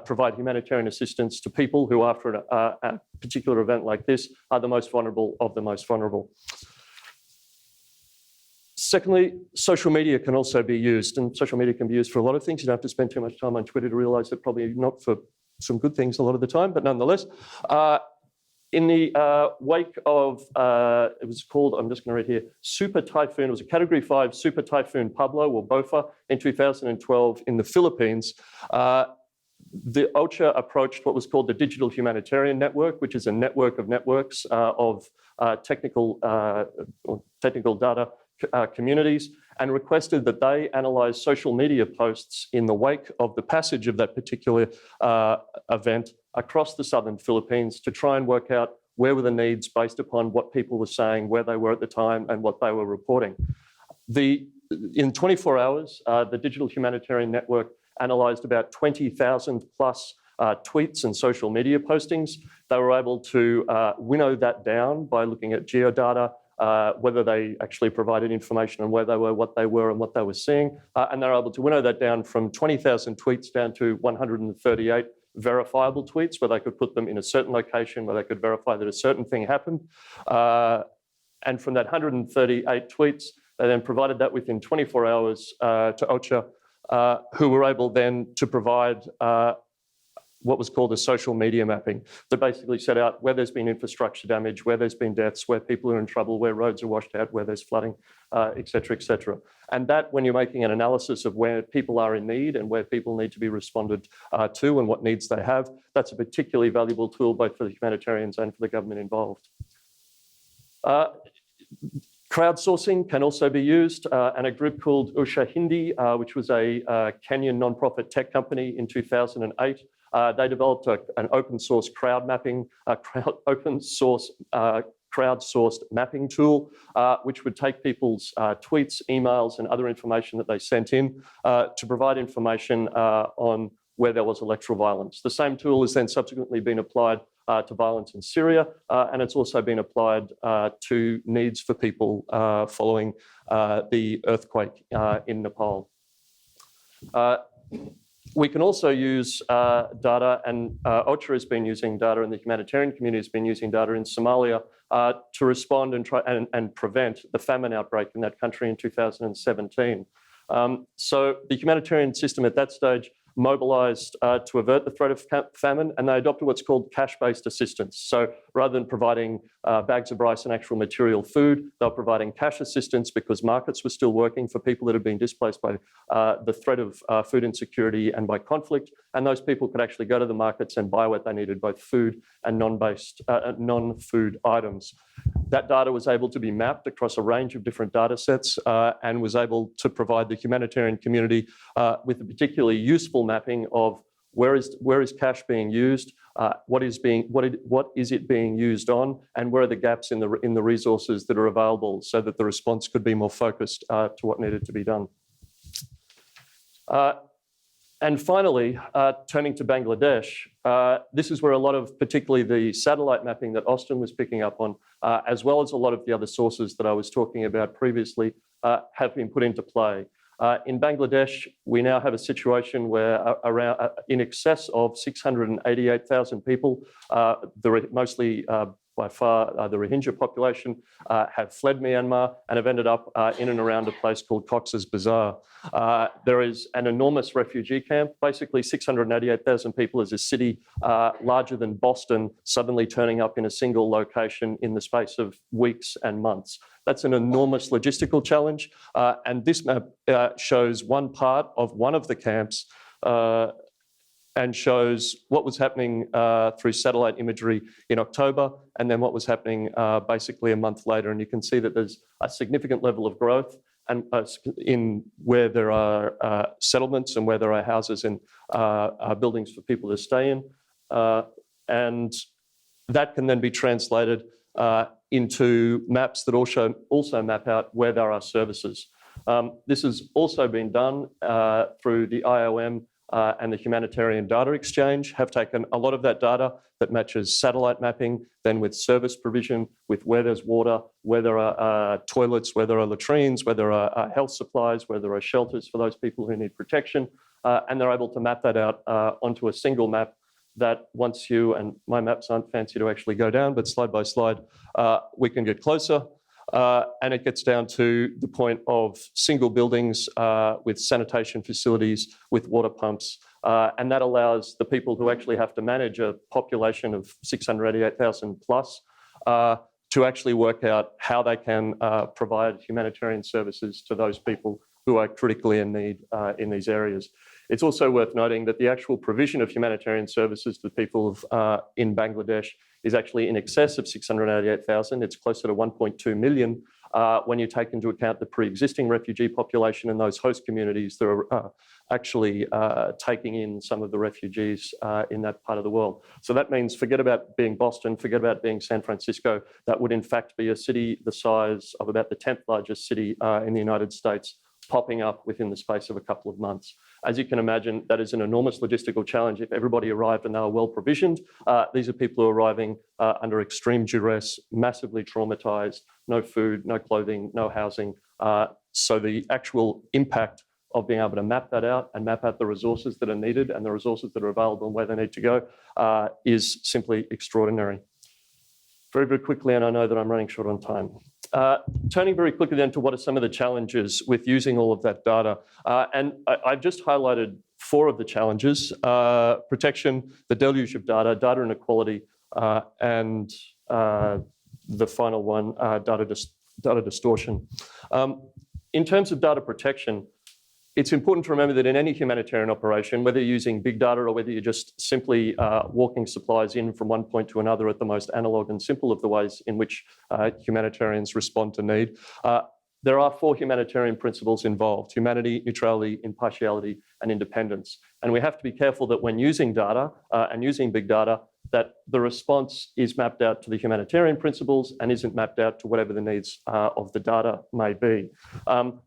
provide humanitarian assistance to people who, after a particular event like this, are the most vulnerable of the most vulnerable. Secondly, social media can also be used, and social media can be used for a lot of things. You don't have to spend too much time on Twitter to realize that probably not for some good things a lot of the time, but nonetheless. In the wake of, it was called, I'm just going to read here, Super Typhoon. It was a Category 5 Super Typhoon Pablo, or BOFA, in 2012 in the Philippines. The OCHA approached what was called the Digital Humanitarian Network, which is a network of networks of technical data communities, and requested that they analyse social media posts in the wake of the passage of that particular event across the southern Philippines to try and work out where were the needs based upon what people were saying, where they were at the time, and what they were reporting. In 24 hours, the Digital Humanitarian Network analysed about 20,000 plus tweets and social media postings. They were able to winnow that down by looking at geodata, whether they actually provided information on where they were, what they were, and what they were seeing. And they're able to winnow that down from 20,000 tweets down to 138 verifiable tweets, where they could put them in a certain location, where they could verify that a certain thing happened. And from that 138 tweets, they then provided that within 24 hours to OCHA, who were able then to provide what was called a social media mapping that basically set out where there's been infrastructure damage, where there's been deaths, where people are in trouble, where roads are washed out, where there's flooding, et cetera, et cetera. And that, when you're making an analysis of where people are in need and where people need to be responded to and what needs they have, that's a particularly valuable tool both for the humanitarians and for the government involved. Crowdsourcing can also be used, and a group called Usha Hindi, which was a Kenyan nonprofit tech company in 2008, they developed an open source crowdsourced mapping tool, which would take people's tweets, emails, and other information that they sent in to provide information on where there was electoral violence. The same tool has then subsequently been applied to violence in Syria, and it's also been applied to needs for people following the earthquake in Nepal. We can also use data, and OCHA has been using data, and the humanitarian community has been using data in Somalia to respond and try and prevent the famine outbreak in that country in 2017. So the humanitarian system at that stage mobilised to avert the threat of famine, and they adopted what's called cash-based assistance. So rather than providing bags of rice and actual material food, they were providing cash assistance because markets were still working for people that had been displaced by the threat of food insecurity and by conflict, and those people could actually go to the markets and buy what they needed, both food and non-food items. That data was able to be mapped across a range of different data sets and was able to provide the humanitarian community with a particularly useful mapping of where is cash being used, what is it being used on, and where are the gaps in the resources that are available, so that the response could be more focused to what needed to be done. And finally, turning to Bangladesh, this is where a lot of, particularly the satellite mapping that Austin was picking up on, as well as a lot of the other sources that I was talking about previously, have been put into play. In Bangladesh, we now have a situation where around in excess of 688,000 people, mostly by far the Rohingya population, have fled Myanmar and have ended up in and around a place called Cox's Bazar. There is an enormous refugee camp. Basically, 688,000 people is a city larger than Boston suddenly turning up in a single location in the space of weeks and months. That's an enormous logistical challenge. And this map shows one part of one of the camps and shows what was happening through satellite imagery in October, and then what was happening basically a month later. And you can see that there's a significant level of growth and in where there are settlements and where there are houses and buildings for people to stay in. And that can then be translated into maps that also map out where there are services. This has also been done through the IOM and the Humanitarian Data Exchange, have taken a lot of that data that matches satellite mapping, then with service provision, with where there's water, where there are toilets, where there are latrines, where there are health supplies, where there are shelters for those people who need protection, and they're able to map that out onto a single map that once you, and my maps aren't fancy to actually go down, but slide by slide, we can get closer. And it gets down to the point of single buildings with sanitation facilities, with water pumps. And that allows the people who actually have to manage a population of 688,000 plus to actually work out how they can provide humanitarian services to those people who are critically in need in these areas. It's also worth noting that the actual provision of humanitarian services to the people in Bangladesh is actually in excess of 688,000. It's closer to 1.2 million when you take into account the pre-existing refugee population and those host communities that are actually taking in some of the refugees in that part of the world. So that means forget about being Boston, forget about being San Francisco. That would in fact be a city the size of about the 10th largest city in the United States, popping up within the space of a couple of months. As you can imagine, that is an enormous logistical challenge. If everybody arrived and they were well provisioned, these are people who are arriving under extreme duress, massively traumatized, no food, no clothing, no housing. So the actual impact of being able to map that out and map out the resources that are needed and the resources that are available and where they need to go is simply extraordinary. Very, very quickly, and I know that I'm running short on time. Turning very quickly then to what are some of the challenges with using all of that data. And I've just highlighted 4 of the challenges: protection, the deluge of data, data inequality, and the final one, data distortion. In terms of data protection, it's important to remember that in any humanitarian operation, whether you're using big data or whether you're just simply walking supplies in from one point to another at the most analog and simple of the ways in which humanitarians respond to need, there are 4 humanitarian principles involved: humanity, neutrality, impartiality, and independence. And we have to be careful that when using data and using big data, that the response is mapped out to the humanitarian principles and isn't mapped out to whatever the needs of the data may be.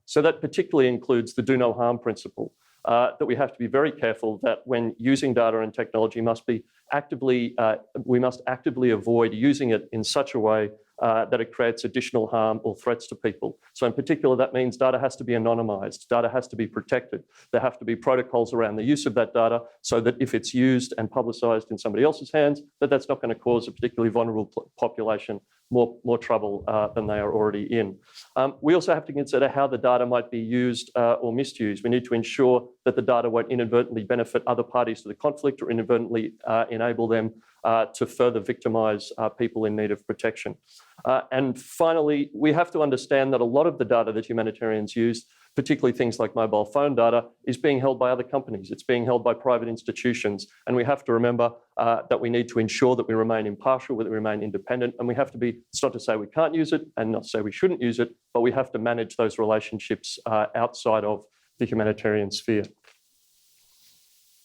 So that particularly includes the do no harm principle, that we have to be very careful that when using data and technology we must actively avoid using it in such a way that it creates additional harm or threats to people. So in particular, that means data has to be anonymized, data has to be protected. There have to be protocols around the use of that data so that if it's used and publicized in somebody else's hands, that's not going to cause a particularly vulnerable population more trouble than they are already in. We also have to consider how the data might be used or misused. We need to ensure that the data won't inadvertently benefit other parties to the conflict or inadvertently enable them to further victimize people in need of protection. And finally, we have to understand that a lot of the data that humanitarians use, particularly things like mobile phone data, is being held by other companies. It's being held by private institutions. And we have to remember that we need to ensure that we remain impartial, that we remain independent. And we have to be, it's not to say we can't use it and not to say we shouldn't use it, but we have to manage those relationships outside of the humanitarian sphere.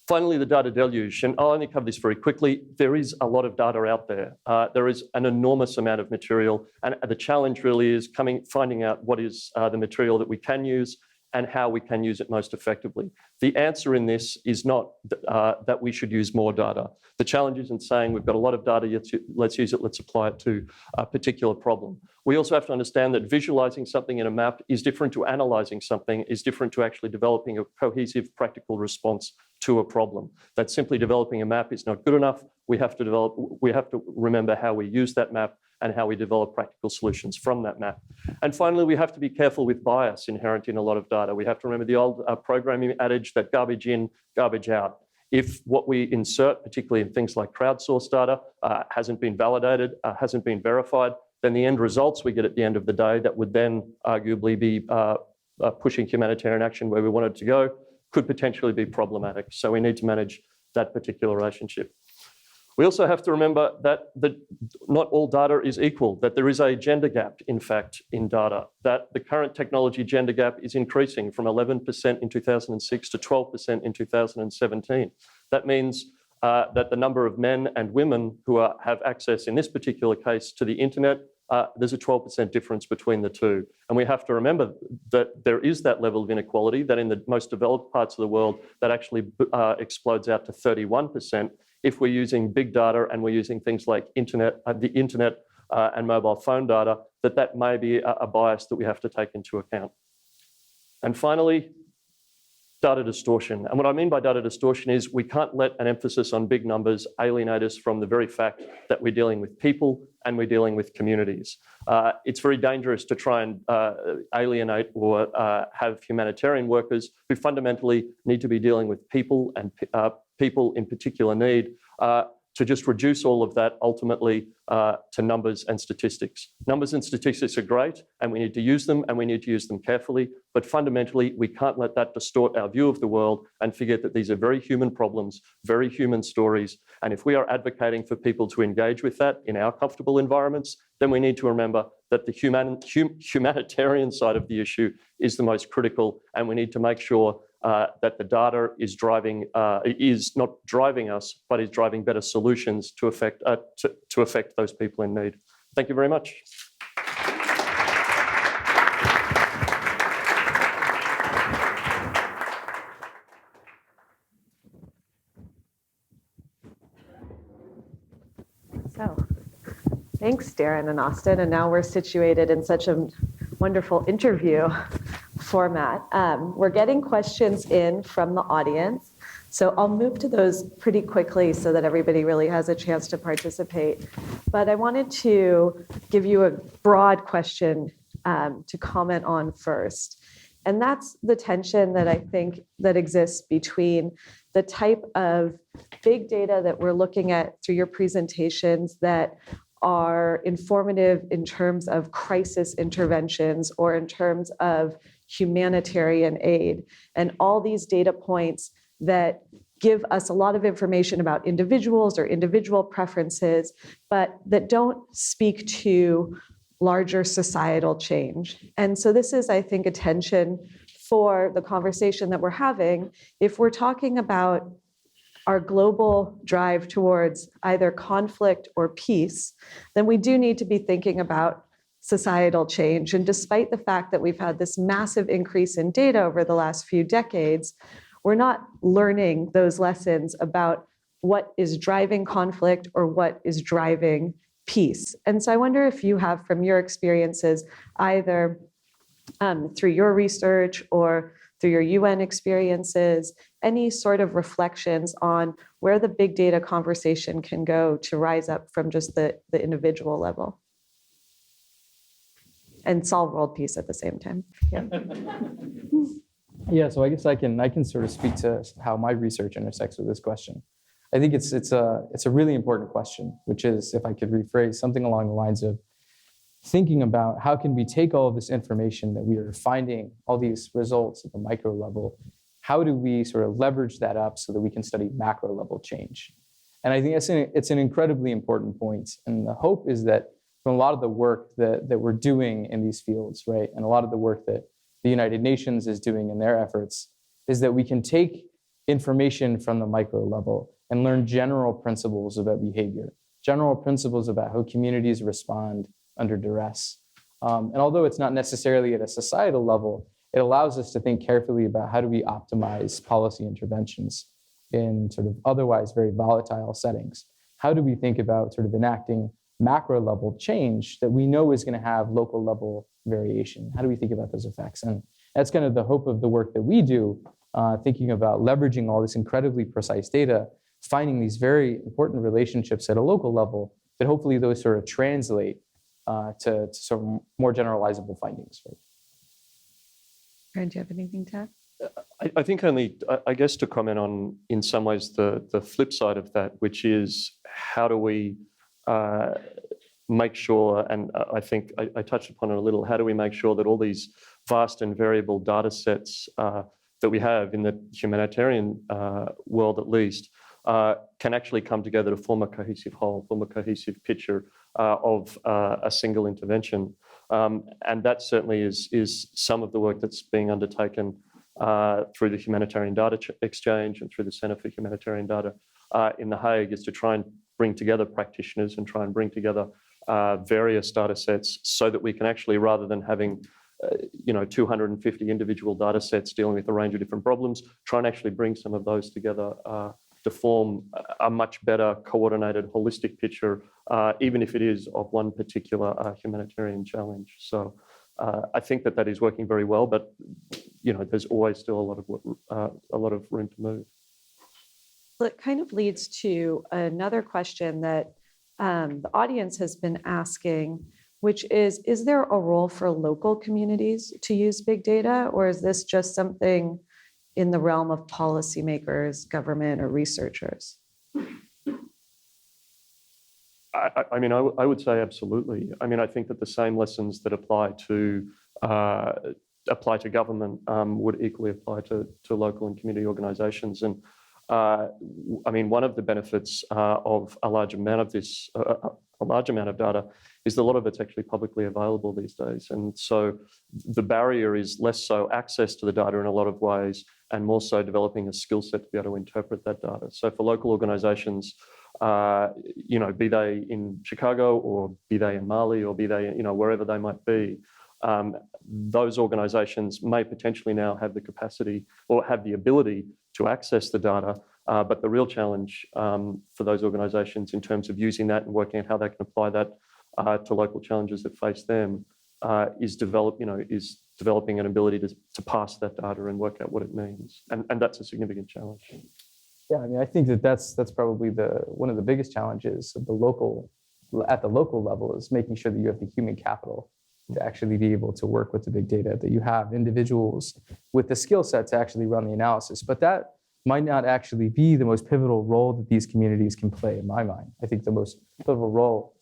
Finally, the data deluge, and I'll only cover this very quickly. There is a lot of data out there. There is an enormous amount of material, and the challenge really is finding out what is the material that we can use and how we can use it most effectively. The answer in this is not that we should use more data. The challenge isn't saying we've got a lot of data, let's use it, let's apply it to a particular problem. We also have to understand that visualizing something in a map is different to analyzing something, is different to actually developing a cohesive, practical response to a problem. That simply developing a map is not good enough. We have to remember how we use that map and how we develop practical solutions from that map. And finally, we have to be careful with bias inherent in a lot of data. We have to remember the old programming adage that garbage in, garbage out. If what we insert, particularly in things like crowdsourced data, hasn't been validated, hasn't been verified, then the end results we get at the end of the day that would then arguably be pushing humanitarian action where we want it to go could potentially be problematic. So we need to manage that particular relationship. We also have to remember that not all data is equal, that there is a gender gap, in fact, in data, that the current technology gender gap is increasing from 11% in 2006 to 12% in 2017. That means that the number of men and women who have access, in this particular case, to the internet, there's a 12% difference between the two. And we have to remember that there is that level of inequality, that in the most developed parts of the world, that actually explodes out to 31%. If we're using big data and we're using things like the internet and mobile phone data, that may be a bias that we have to take into account. And finally, data distortion. And what I mean by data distortion is we can't let an emphasis on big numbers alienate us from the very fact that we're dealing with people and we're dealing with communities. It's very dangerous to try and alienate or have humanitarian workers who fundamentally need to be dealing with people and people in particular need, to just reduce all of that ultimately to numbers and statistics. Numbers and statistics are great, and we need to use them, and we need to use them carefully, but fundamentally, we can't let that distort our view of the world and forget that these are very human problems, very human stories, and if we are advocating for people to engage with that in our comfortable environments, then we need to remember that the humanitarian side of the issue is the most critical, and we need to make sure that the data is not driving us, but is driving better solutions to affect those people in need. Thank you very much. So, thanks, Derran and Austin. And now we're situated in such a wonderful interview format. We're getting questions in from the audience. So I'll move to those pretty quickly so that everybody really has a chance to participate. But I wanted to give you a broad question to comment on first. And that's the tension that I think that exists between the type of big data that we're looking at through your presentations that are informative in terms of crisis interventions or in terms of humanitarian aid, and all these data points that give us a lot of information about individuals or individual preferences, but that don't speak to larger societal change. And so this is, I think, a tension for the conversation that we're having. If we're talking about our global drive towards either conflict or peace, then we do need to be thinking about societal change. And despite the fact that we've had this massive increase in data over the last few decades, we're not learning those lessons about what is driving conflict or what is driving peace. And so I wonder if you have, from your experiences, either through your research or through your UN experiences, any sort of reflections on where the big data conversation can go to rise up from just the individual level and solve world peace at the same time. Yeah. Yeah, so I guess I can sort of speak to how my research intersects with this question. I think it's a really important question, which is, if I could rephrase, something along the lines of thinking about how can we take all of this information that we are finding, all these results at the micro level, how do we sort of leverage that up so that we can study macro level change? And I think it's an incredibly important point. And the hope is that from a lot of the work that we're doing in these fields, right, and a lot of the work that the United Nations is doing in their efforts, is that we can take information from the micro level and learn general principles about behavior, general principles about how communities respond under duress. And although it's not necessarily at a societal level, it allows us to think carefully about how do we optimize policy interventions in sort of otherwise very volatile settings. How do we think about sort of enacting macro level change that we know is going to have local level variation? How do we think about those effects? And that's kind of the hope of the work that we do, thinking about leveraging all this incredibly precise data, finding these very important relationships at a local level, that hopefully those sort of translate to sort of more generalizable findings. Right? Aaron, do you have anything to add? I think only, I guess, to comment on, in some ways, the flip side of that, which is how do we make sure, and I think I touched upon it a little, how do we make sure that all these vast and variable data sets that we have in the humanitarian world, at least, can actually come together to form a cohesive whole, form a cohesive picture of a single intervention. And that certainly is some of the work that's being undertaken through the Humanitarian Data Exchange and through the Centre for Humanitarian Data in The Hague, is to try and bring together practitioners and try and bring together various data sets so that we can actually, rather than having 250 individual data sets dealing with a range of different problems, try and actually bring some of those together to form a much better coordinated, holistic picture, even if it is of one particular humanitarian challenge. So I think that is working very well, but there's always still a lot of room to move. Well, it kind of leads to another question that the audience has been asking, which is there a role for local communities to use big data, or is this just something in the realm of policymakers, government, or researchers? I mean, I would say absolutely. I mean, I think that the same lessons that apply to government would equally apply to local and community organisations. And I mean, one of the benefits of a large amount of this, a large amount of data, is that a lot of it's actually publicly available these days. And so the barrier is less so access to the data in a lot of ways, and more so developing a skill set to be able to interpret that data. So for local organisations, be they in Chicago or be they in Mali or be they, wherever they might be, those organisations may potentially now have the capacity or have the ability to access the data. But the real challenge for those organisations in terms of using that and working out how they can apply that to local challenges that face them is developing an ability to parse that data and work out what it means. And that's a significant challenge. Yeah, I mean, I think that's probably one of the biggest challenges at the local level, is making sure that you have the human capital to actually be able to work with the big data, that you have individuals with the skill set to actually run the analysis. But that might not actually be the most pivotal role that these communities can play, in my mind. I think the most pivotal role,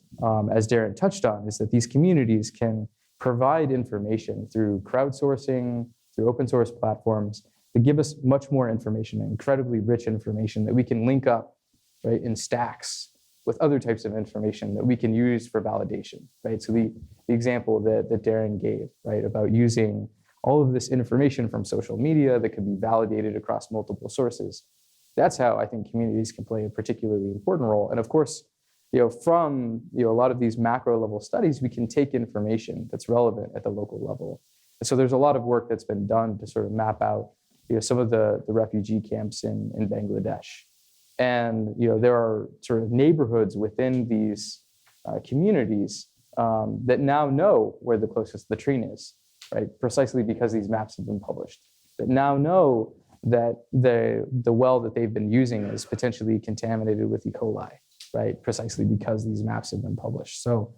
as Derran touched on, is that these communities can provide information through crowdsourcing, through open source platforms, that give us much more information, incredibly rich information that we can link up, right, in stacks with other types of information that we can use for validation, right? So the example that Derran gave, right, about using all of this information from social media that could be validated across multiple sources, that's how I think communities can play a particularly important role. And of course, from a lot of these macro level studies, we can take information that's relevant at the local level. And so there's a lot of work that's been done to sort of map out some of the refugee camps in Bangladesh. And there are sort of neighborhoods within these communities that now know where the closest latrine is, right? Precisely because these maps have been published. That now know that the well that they've been using is potentially contaminated with E. coli, right? Precisely because these maps have been published. So,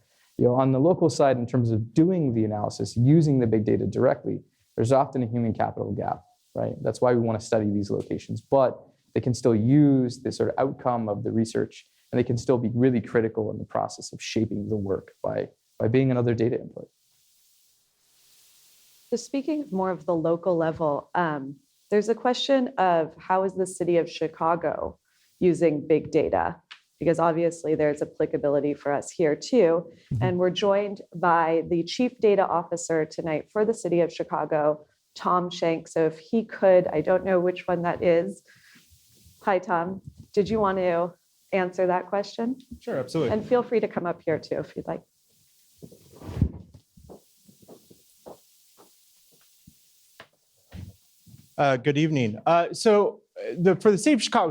on the local side, in terms of doing the analysis, using the big data directly, there's often a human capital gap, right? That's why we want to study these locations, but they can still use the sort of outcome of the research, and they can still be really critical in the process of shaping the work by being another data input. So speaking of more of the local level, there's a question of how is the city of Chicago using big data? Because obviously there's applicability for us here too. Mm-hmm. And we're joined by the Chief Data Officer tonight for the city of Chicago, Tom Shank. So if he could, I don't know which one that is. Hi, Tom. Did you want to answer that question? Sure, absolutely. And feel free to come up here too if you'd like. Good evening. For the City of Chicago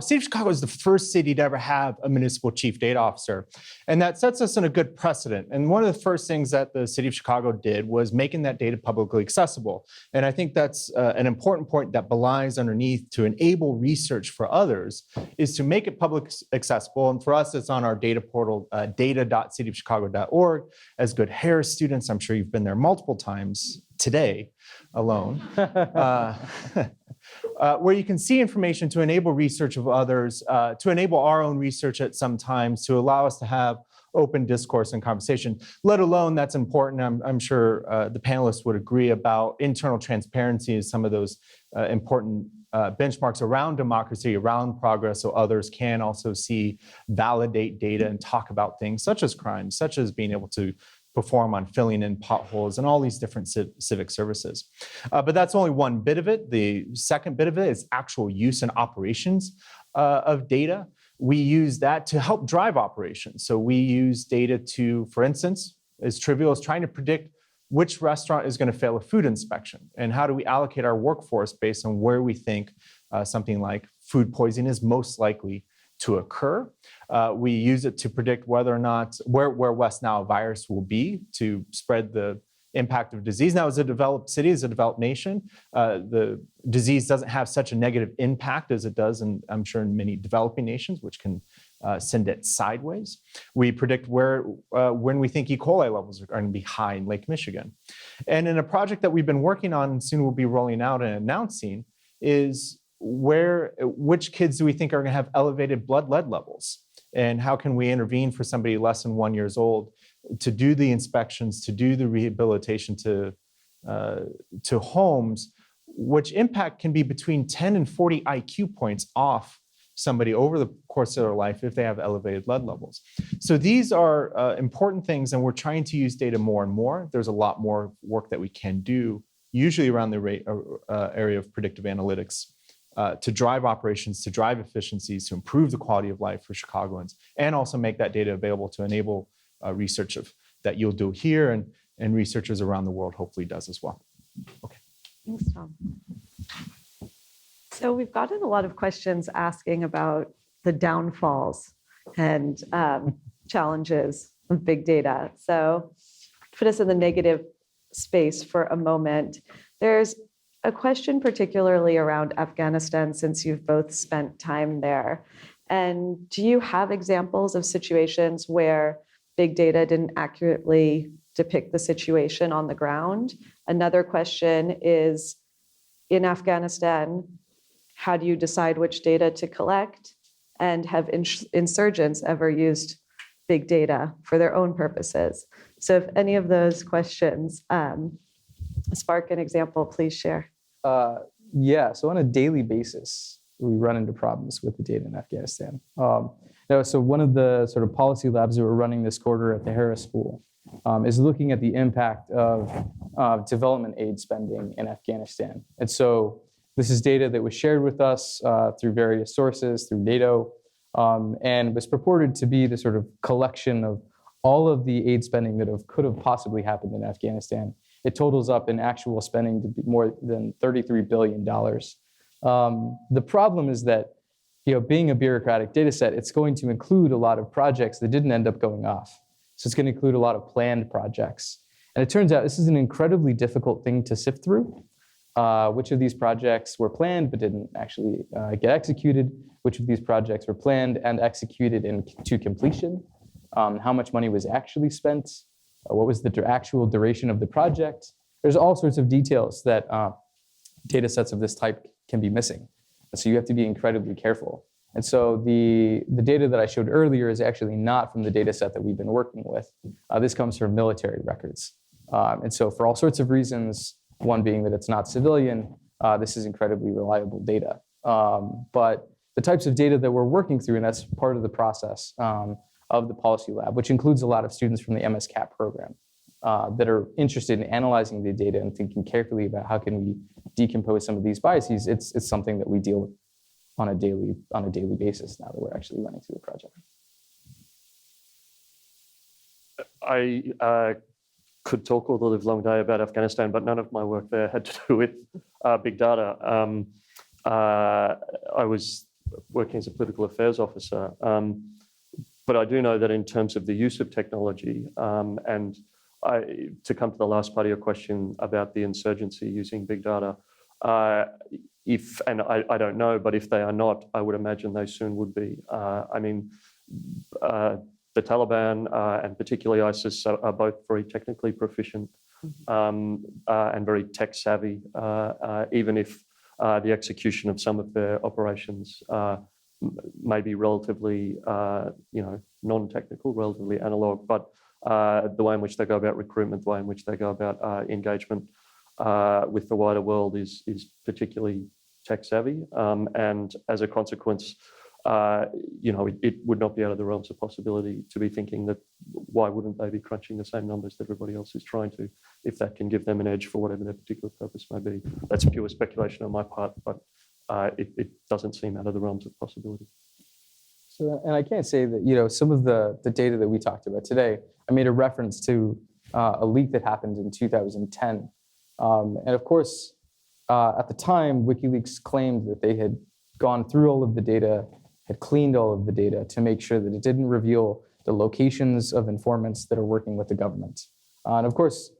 is the first city to ever have a municipal chief data officer. And that sets us in a good precedent. And one of the first things that the City of Chicago did was making that data publicly accessible. And I think that's an important point that belies underneath to enable research for others is to make it public accessible. And for us, it's on our data portal, data.cityofchicago.org. As good Harris students, I'm sure you've been there multiple times today alone. Where you can see information to enable research of others, to enable our own research at some times, to allow us to have open discourse and conversation, let alone that's important. I'm sure the panelists would agree about internal transparency as some of those important benchmarks around democracy, around progress, so others can also see, validate data and talk about things such as crime, such as being able to perform on filling in potholes and all these different civic services. But that's only one bit of it. The second bit of it is actual use and operations of data. We use that to help drive operations. So we use data to, for instance, as trivial as trying to predict which restaurant is going to fail a food inspection, and how do we allocate our workforce based on where we think something like food poisoning is most likely to occur. We use it to predict whether or not where West Nile virus will be to spread the impact of disease. Now, as a developed city, as a developed nation, the disease doesn't have such a negative impact as it does, in, I'm sure, in many developing nations, which can send it sideways. We predict when we think E. coli levels are going to be high in Lake Michigan. And in a project that we've been working on and soon we'll be rolling out and announcing is which kids do we think are going to have elevated blood lead levels, and how can we intervene for somebody less than 1 year old to do the inspections, to do the rehabilitation to homes, which impact can be between 10 and 40 IQ points off somebody over the course of their life if they have elevated lead levels. So these are important things, and we're trying to use data more and more. There's a lot more work that we can do, usually around the area of predictive analytics, to drive operations, to drive efficiencies, to improve the quality of life for Chicagoans, and also make that data available to enable research that you'll do here and researchers around the world hopefully does as well. Okay. Thanks, Tom. So we've gotten a lot of questions asking about the downfalls and challenges of big data. So put us in the negative space for a moment. There's a question particularly around Afghanistan, since you've both spent time there. And do you have examples of situations where big data didn't accurately depict the situation on the ground? Another question is, in Afghanistan, how do you decide which data to collect? And have insurgents ever used big data for their own purposes? So if any of those questions spark an example, please share. Yeah, so on a daily basis, we run into problems with the data in Afghanistan. So one of the sort of policy labs that we're running this quarter at the Harris School is looking at the impact of development aid spending in Afghanistan. And so this is data that was shared with us through various sources, through NATO, and was purported to be the sort of collection of all of the aid spending that could have possibly happened in Afghanistan. It totals up in actual spending to be more than $33 billion. The problem is that, being a bureaucratic data set, it's going to include a lot of projects that didn't end up going off. So it's going to include a lot of planned projects. And it turns out this is an incredibly difficult thing to sift through. Which of these projects were planned but didn't actually get executed? Which of these projects were planned and executed to completion? How much money was actually spent? What was the actual duration of the project? There's all sorts of details that data sets of this type can be missing. And so you have to be incredibly careful. And so the data that I showed earlier is actually not from the data set that we've been working with. This comes from military records. And so for all sorts of reasons, one being that it's not civilian, this is incredibly reliable data. But the types of data that we're working through, and that's part of the process of the policy lab, which includes a lot of students from the MSCAP program that are interested in analyzing the data and thinking carefully about how can we decompose some of these biases. It's something that we deal with on a daily basis now that we're actually running through the project. I could talk all the live long day about Afghanistan, but none of my work there had to do with big data. I was working as a political affairs officer, but I do know that in terms of the use of technology, and to come to the last part of your question about the insurgency using big data, and I don't know, but if they are not, I would imagine they soon would be. I mean, the Taliban and particularly ISIS are both very technically proficient and very tech savvy, even if the execution of some of their operations may be relatively, non-technical, relatively analog, but the way in which they go about recruitment, the way in which they go about engagement with the wider world is particularly tech savvy, and as a consequence, it would not be out of the realms of possibility to be thinking that why wouldn't they be crunching the same numbers that everybody else is trying to, if that can give them an edge for whatever their particular purpose may be. That's pure speculation on my part, but it doesn't seem out of the realms of possibility. So, and I can't say that, some of the data that we talked about today, I made a reference to a leak that happened in 2010. And of course, at the time, WikiLeaks claimed that they had gone through all of the data, had cleaned all of the data to make sure that it didn't reveal the locations of informants that are working with the government. And of course,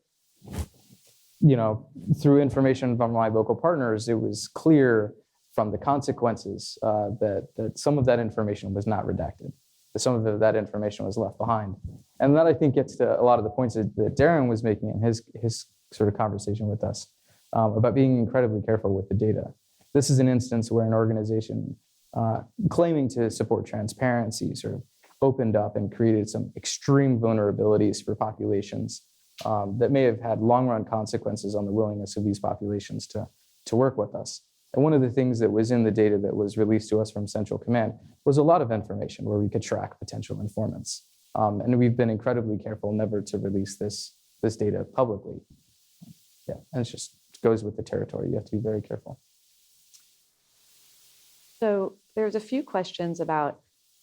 through information from my local partners, it was clear from the consequences that some of that information was not redacted, that some of that information was left behind. And that, I think, gets to a lot of the points that Derran was making in his sort of conversation with us about being incredibly careful with the data. This is an instance where an organization claiming to support transparency sort of opened up and created some extreme vulnerabilities for populations that may have had long-run consequences on the willingness of these populations to work with us. And one of the things that was in the data that was released to us from Central Command was a lot of information where we could track potential informants. And we've been incredibly careful never to release this data publicly. Yeah, and it just goes with the territory. You have to be very careful. So there's a few questions about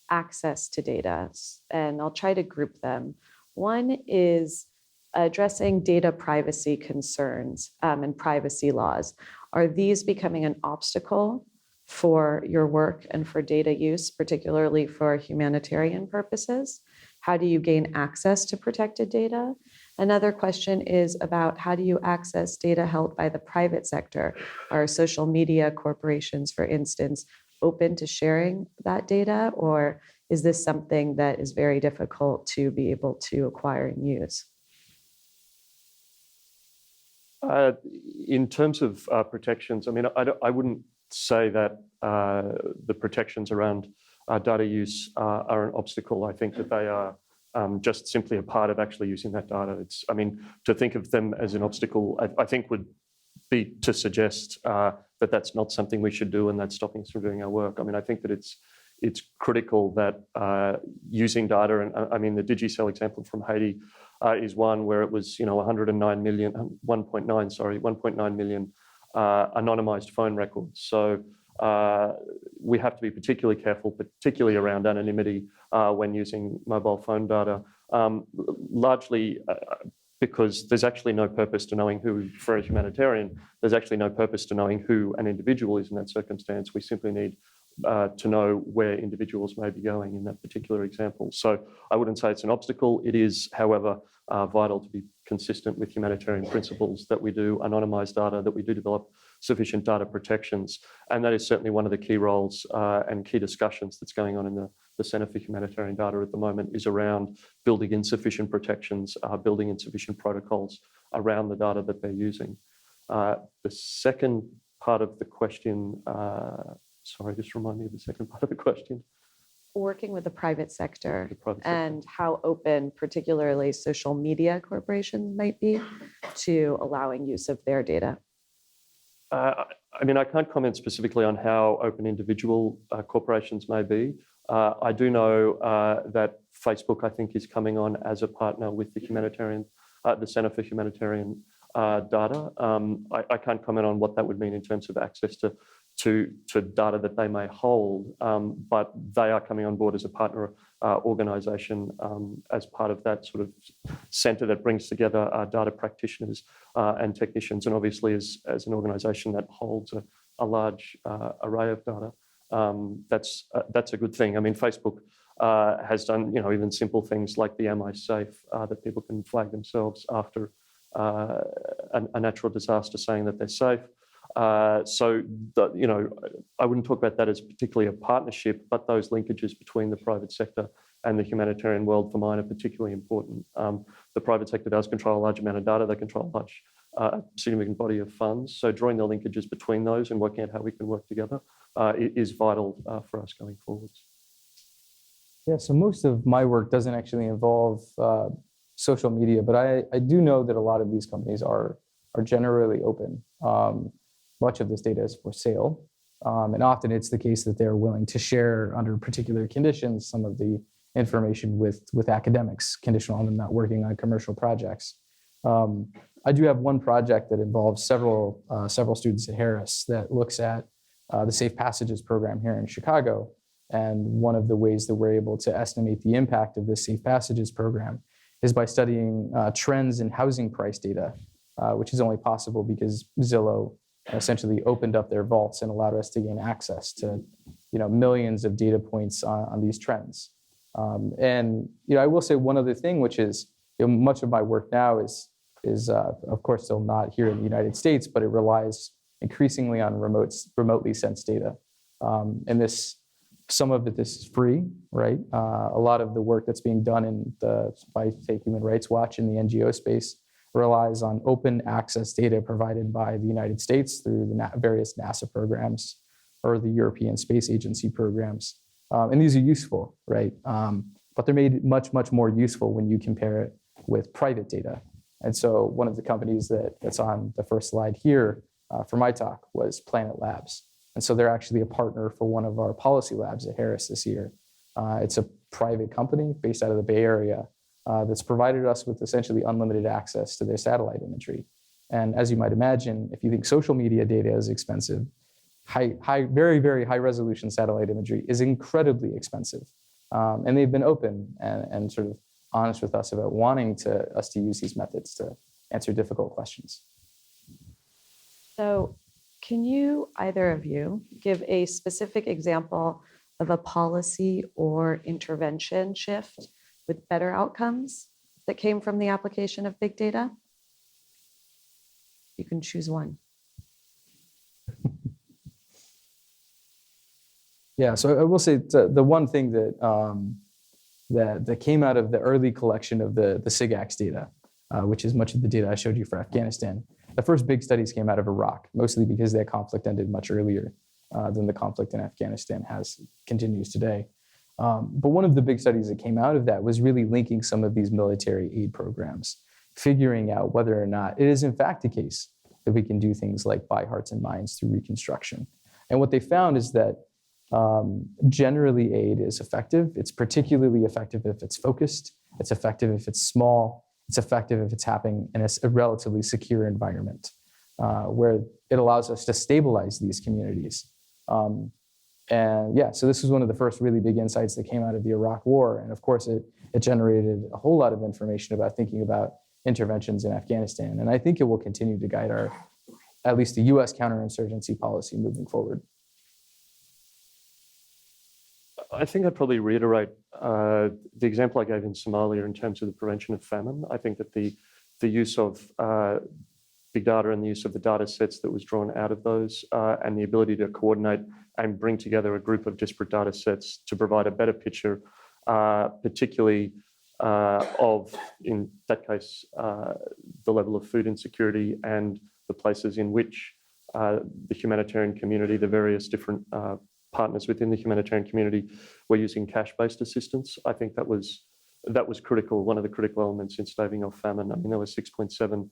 access to data, and I'll try to group them. One is addressing data privacy concerns and privacy laws. Are these becoming an obstacle for your work and for data use, particularly for humanitarian purposes? How do you gain access to protected data? Another question is about how do you access data held by the private sector? Are social media corporations, for instance, open to sharing that data, or is this something that is very difficult to be able to acquire and use? In terms of protections, I mean, I wouldn't say that the protections around data use are an obstacle. I think that they are just simply a part of actually using that data. To think of them as an obstacle, I think would be to suggest that that's not something we should do and that's stopping us from doing our work. I mean, I think that it's critical that using data, and the Digicel example from Haiti is one where it was 1.9 million anonymized phone records. So we have to be particularly careful, particularly around anonymity when using mobile phone data, largely because there's actually no purpose to knowing who, for a humanitarian, there's actually no purpose to knowing who an individual is in that circumstance. We simply need to know where individuals may be going in that particular example. So I wouldn't say it's an obstacle. It is, however, vital to be consistent with humanitarian principles that we do anonymize data, that we do develop sufficient data protections. And that is certainly one of the key roles and key discussions that's going on in the Center for Humanitarian Data at the moment is around building in sufficient protections, building in sufficient protocols around the data that they're using. The second part of the question, sorry, just remind me of the second part of the question. Working with the private sector and how open, particularly social media corporations might be to allowing use of their data. I can't comment specifically on how open individual corporations may be. I do know that Facebook, I think, is coming on as a partner with the Center for Humanitarian Data. I can't comment on what that would mean in terms of access to data that they may hold, but they are coming on board as a partner organisation as part of that sort of centre that brings together data practitioners and technicians, and obviously as an organisation that holds a large array of data. That's a good thing. I mean, Facebook has done, even simple things like the Am I Safe, that people can flag themselves after a natural disaster, saying that they're safe. I wouldn't talk about that as particularly a partnership, but those linkages between the private sector and the humanitarian world for mine are particularly important. The private sector does control a large amount of data. They control a large significant body of funds. So drawing the linkages between those and working out how we can work together is vital for us going forwards. Yeah, so most of my work doesn't actually involve social media, but I do know that a lot of these companies are generally open. Much of this data is for sale, and often it's the case that they're willing to share under particular conditions some of the information with academics, conditional on them not working on commercial projects. I do have one project that involves several students at Harris that looks at the Safe Passages program here in Chicago. And one of the ways that we're able to estimate the impact of this Safe Passages program is by studying trends in housing price data, which is only possible because Zillow essentially opened up their vaults and allowed us to gain access to millions of data points on these trends. And I will say one other thing, which is much of my work now is of course still not here in the United States, but it relies increasingly on remotely sensed data. And some of this is free, right? A lot of the work that's being done by say Human Rights Watch in the NGO space relies on open access data provided by the United States through the various NASA programs or the European Space Agency programs. And these are useful, right? But they're made much, much more useful when you compare it with private data. And so one of the companies that's on the first slide here for my talk was Planet Labs. And so they're actually a partner for one of our policy labs at Harris this year. It's a private company based out of the Bay Area that's provided us with essentially unlimited access to their satellite imagery. And as you might imagine, if you think social media data is expensive, very, very high resolution satellite imagery is incredibly expensive. And they've been open and sort of honest with us about wanting us to use these methods to answer difficult questions. So can you, either of you, give a specific example of a policy or intervention shift with better outcomes that came from the application of big data? You can choose one. Yeah, so I will say the one thing that came out of the early collection of the SIGAX data, which is much of the data I showed you for Afghanistan. The first big studies came out of Iraq, mostly because that conflict ended much earlier than the conflict in Afghanistan continues today. But one of the big studies that came out of that was really linking some of these military aid programs, figuring out whether or not it is in fact the case that we can do things like buy hearts and minds through reconstruction. And what they found is that generally aid is effective. It's particularly effective if it's focused. It's effective if it's small. It's effective if it's happening in a relatively secure environment where it allows us to stabilize these communities. And yeah, so this was one of the first really big insights that came out of the Iraq War. And of course, it generated a whole lot of information about thinking about interventions in Afghanistan. And I think it will continue to guide at least the US counterinsurgency policy moving forward. I think I'd probably reiterate the example I gave in Somalia in terms of the prevention of famine. I think that the use of big data and the use of the data sets that was drawn out of those and the ability to coordinate and bring together a group of disparate data sets to provide a better picture, particularly of, in that case, the level of food insecurity and the places in which the humanitarian community, the various different partners within the humanitarian community were using cash-based assistance. I think that was critical, one of the critical elements in staving off famine. I mean, there were 6.7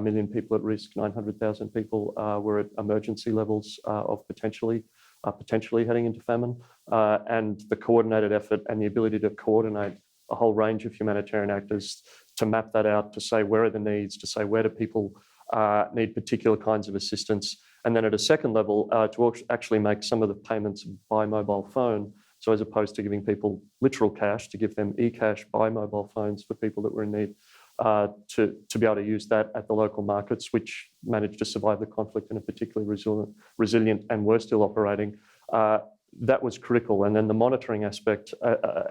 million people at risk, 900,000 people were at emergency levels of potentially heading into famine. And the coordinated effort and the ability to coordinate a whole range of humanitarian actors to map that out, to say where are the needs, to say where do people need particular kinds of assistance. And then at a second level, to actually make some of the payments by mobile phone. So as opposed to giving people literal cash, to give them e-cash by mobile phones for people that were in need, to be able to use that at the local markets, which managed to survive the conflict and are particularly resilient and were still operating. That was critical. And then the monitoring aspect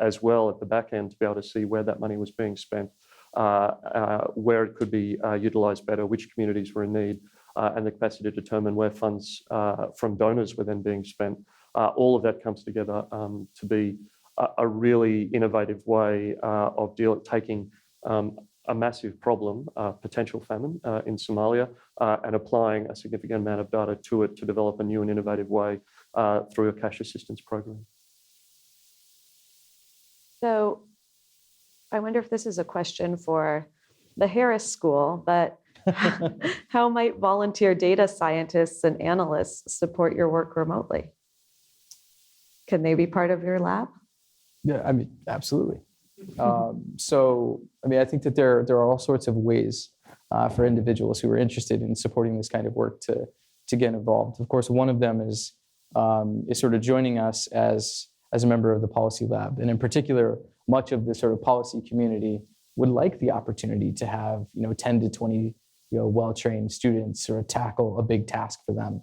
as well at the back end, to be able to see where that money was being spent, where it could be utilised better, which communities were in need, and the capacity to determine where funds from donors were then being spent. All of that comes together to be a really innovative way of taking a massive problem, potential famine in Somalia, and applying a significant amount of data to it to develop a new and innovative way through a cash assistance program. So I wonder if this is a question for the Harris School, but how might volunteer data scientists and analysts support your work remotely? Can they be part of your lab? Yeah, I mean, absolutely. I think that there are all sorts of ways for individuals who are interested in supporting this kind of work to get involved. Of course, one of them is sort of joining us as a member of the policy lab, and in particular, much of the sort of policy community would like the opportunity to have 10 to 20 well-trained students sort of tackle a big task for them.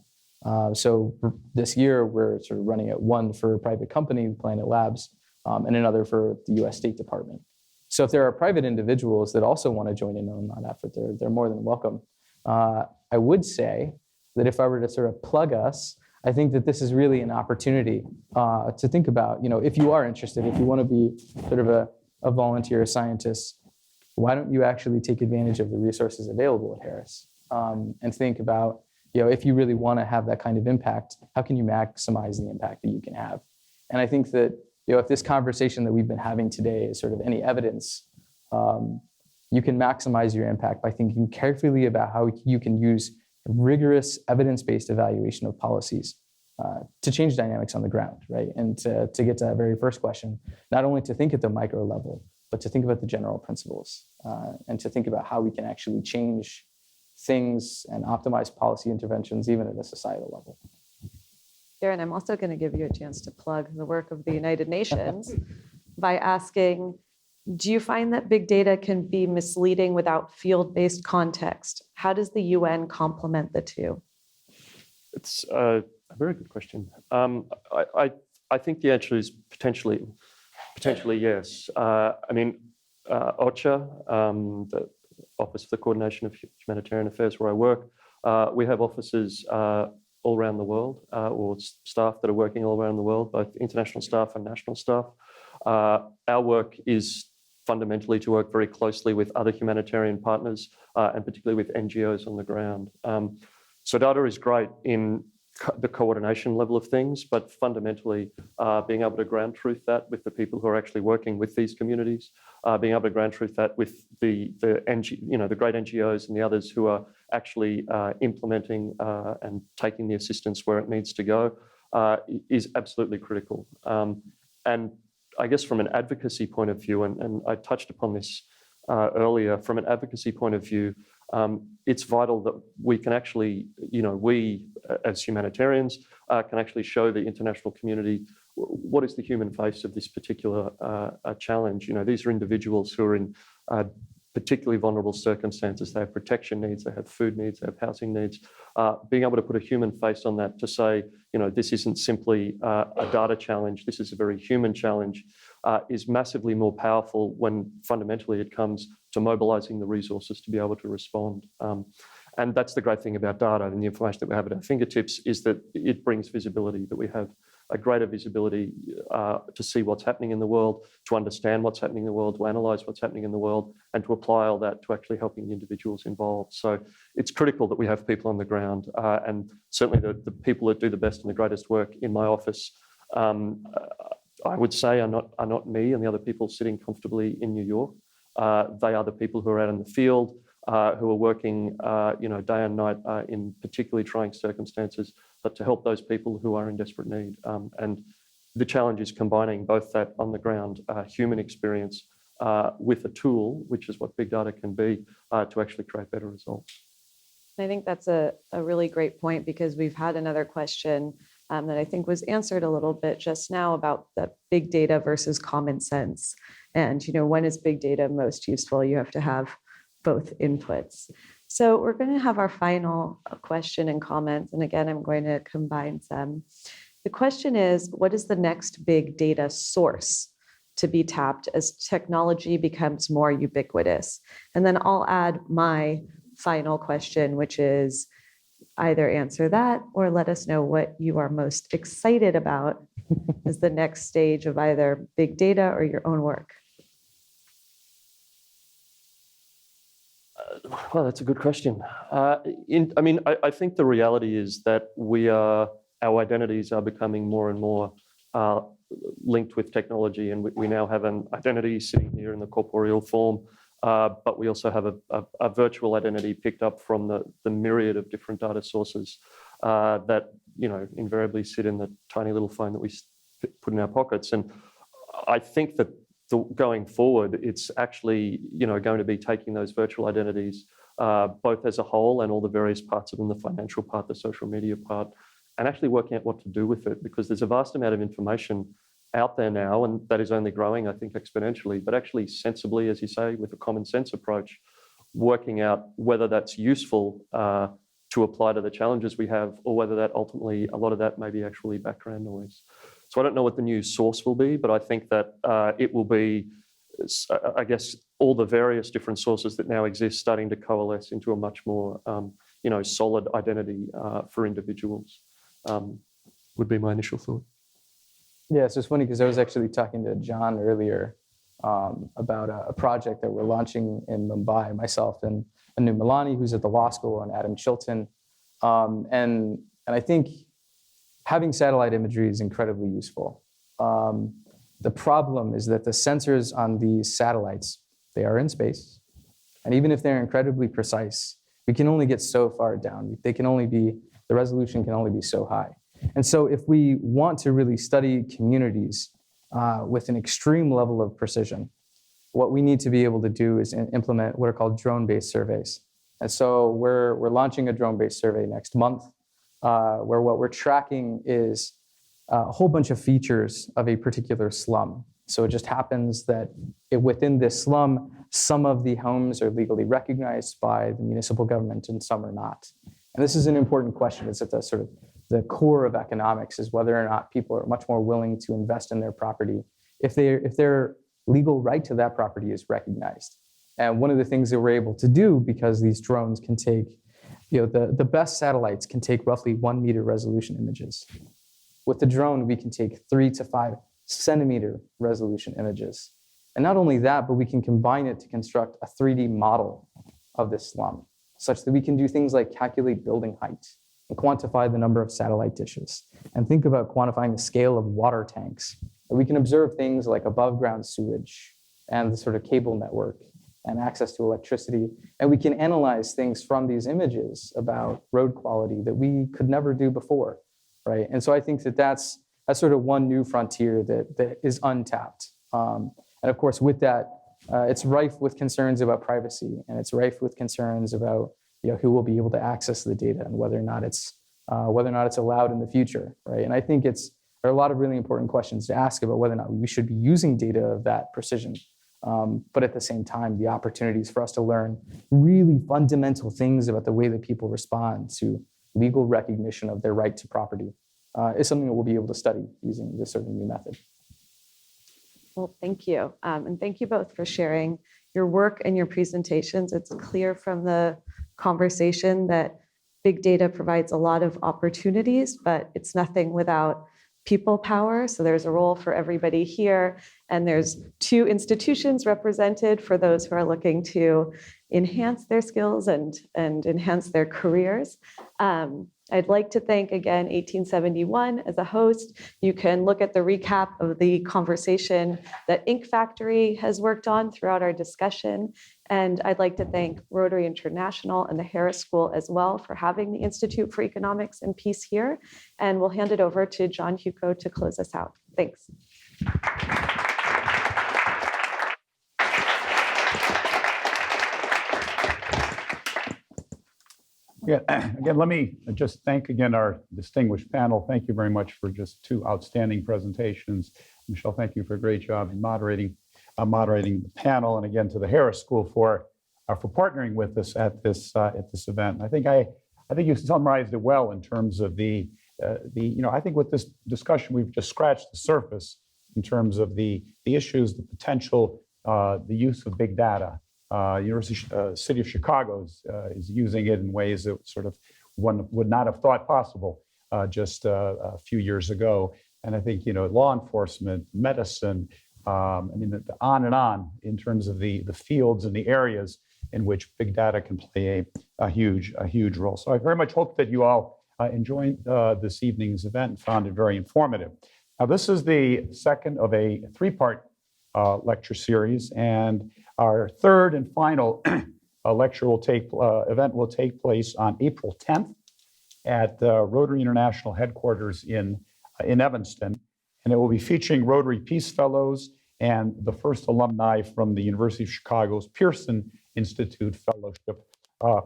So this year, we're sort of running at one for a private company, Planet Labs, and another for the U.S. State Department. So if there are private individuals that also want to join in on that effort, they're more than welcome. I would say that if I were to sort of plug us, I think that this is really an opportunity to think about, if you are interested, if you want to be sort of a volunteer scientist, why don't you actually take advantage of the resources available at Harris and think about, if you really want to have that kind of impact, how can you maximize the impact that you can have? And I think that, if this conversation that we've been having today is sort of any evidence, you can maximize your impact by thinking carefully about how you can use rigorous evidence-based evaluation of policies to change dynamics on the ground, right? And to get to that very first question, not only to think at the micro level, but to think about the general principles and to think about how we can actually change things and optimize policy interventions even at a societal level. Derran, I'm also going to give you a chance to plug the work of the United Nations by asking, do you find that big data can be misleading without field-based context? How does the UN complement the two? It's a very good question. I think the answer is potentially yes. OCHA, the Office for the Coordination of Humanitarian Affairs, where I work, we have offices all around the world, or staff that are working all around the world, both international staff and national staff. Our work is fundamentally to work very closely with other humanitarian partners, and particularly with NGOs on the ground. So data is great in the coordination level of things, but fundamentally being able to ground truth that with the people who are actually working with these communities, being able to ground truth that with the great NGOs and the others who are actually implementing and taking the assistance where it needs to go is absolutely critical. And I guess from an advocacy point of view, and I touched upon this earlier, from an advocacy point of view, it's vital that we can actually, we as humanitarians can actually show the international community what is the human face of this particular challenge. These are individuals who are in particularly vulnerable circumstances. They have protection needs, they have food needs, they have housing needs. Being able to put a human face on that to say, this isn't simply a data challenge, this is a very human challenge, is massively more powerful when fundamentally it comes to mobilizing the resources to be able to respond. And that's the great thing about data and the information that we have at our fingertips is that it brings visibility, that we have a greater visibility to see what's happening in the world, to understand what's happening in the world, to analyze what's happening in the world, and to apply all that to actually helping the individuals involved. So it's critical that we have people on the ground, and certainly the people that do the best and the greatest work in my office, I would say are not me and the other people sitting comfortably in New York. They are the people who are out in the field, who are working day and night in particularly trying circumstances, but to help those people who are in desperate need. And the challenge is combining both that on the ground human experience with a tool, which is what big data can be, to actually create better results. I think that's a really great point, because we've had another question that I think was answered a little bit just now about the big data versus common sense. And, when is big data most useful? You have to have both inputs. So we're going to have our final question and comments. And again, I'm going to combine some. The question is, what is the next big data source to be tapped as technology becomes more ubiquitous? And then I'll add my final question, which is either answer that or let us know what you are most excited about as the next stage of either big data or your own work. Well, that's a good question. I think the reality is that our identities are becoming more and more linked with technology, and we now have an identity sitting here in the corporeal form, but we also have a virtual identity picked up from the myriad of different data sources that invariably sit in the tiny little phone that we put in our pockets. And I think that going forward, it's actually going to be taking those virtual identities both as a whole and all the various parts of them, the financial part, the social media part, and actually working out what to do with it, because there's a vast amount of information out there now, and that is only growing, I think, exponentially, but actually sensibly, as you say, with a common sense approach, working out whether that's useful to apply to the challenges we have, or whether that ultimately, a lot of that may be actually background noise. So I don't know what the new source will be, but I think that it will be, I guess, all the various different sources that now exist starting to coalesce into a much more, solid identity for individuals, would be my initial thought. Yeah, so it's funny because I was actually talking to John earlier about a project that we're launching in Mumbai, myself and Anu Milani, who's at the law school, and Adam Chilton. And I think having satellite imagery is incredibly useful. The problem is that the sensors on these satellites, they are in space. And even if they're incredibly precise, we can only get so far down. The resolution can only be so high. And so if we want to really study communities with an extreme level of precision, what we need to be able to do is implement what are called drone-based surveys. And so we're launching a drone-based survey next month, where what we're tracking is a whole bunch of features of a particular slum. So it just happens that within this slum, some of the homes are legally recognized by the municipal government and some are not. And this is an important question. It's at the sort of the core of economics, is whether or not people are much more willing to invest in their property if their legal right to that property is recognized. And one of the things that we're able to do, because these drones can take, the best satellites can take roughly 1 meter resolution images. With the drone, we can take 3 to 5 centimeter resolution images. And not only that, but we can combine it to construct a 3D model of this slum, such that we can do things like calculate building height and quantify the number of satellite dishes, and think about quantifying the scale of water tanks. And we can observe things like above ground sewage and the sort of cable network and access to electricity. And we can analyze things from these images about road quality that we could never do before, right? And so I think that's sort of one new frontier that is untapped. And of course, with that, it's rife with concerns about privacy, and it's rife with concerns about who will be able to access the data and whether or not it's allowed in the future, right? And I think there are a lot of really important questions to ask about whether or not we should be using data of that precision. But at the same time, the opportunities for us to learn really fundamental things about the way that people respond to legal recognition of their right to property is something that we'll be able to study using this sort of new method. Well, thank you. And thank you both for sharing your work and your presentations. It's clear from the conversation that big data provides a lot of opportunities, but it's nothing without people power. So there's a role for everybody here, and there's 2 institutions represented for those who are looking to enhance their skills and enhance their careers. I'd like to thank again 1871 as a host. You can look at the recap of the conversation that Ink Factory has worked on throughout our discussion. And I'd like to thank Rotary International and the Harris School as well for having the Institute for Economics and Peace here. And we'll hand it over to John Huco to close us out. Thanks. Yeah, again, let me just thank again our distinguished panel. Thank you very much for just two outstanding presentations. Michelle, thank you for a great job in moderating the panel, and again to the Harris School for partnering with us at this event. I think you summarized it well in terms of I think with this discussion we've just scratched the surface in terms of the issues, the potential, the use of big data. City of Chicago is using it in ways that sort of one would not have thought possible just a few years ago. And I think law enforcement, medicine, on and on in terms of the fields and the areas in which big data can play a huge role. So I very much hope that you all enjoyed this evening's event and found it very informative. Now, this is the second of a three-part lecture series, and our third and final lecture event will take place on April 10th at Rotary International Headquarters in Evanston, and it will be featuring Rotary Peace Fellows and the first alumni from the University of Chicago's Pearson Institute Fellowship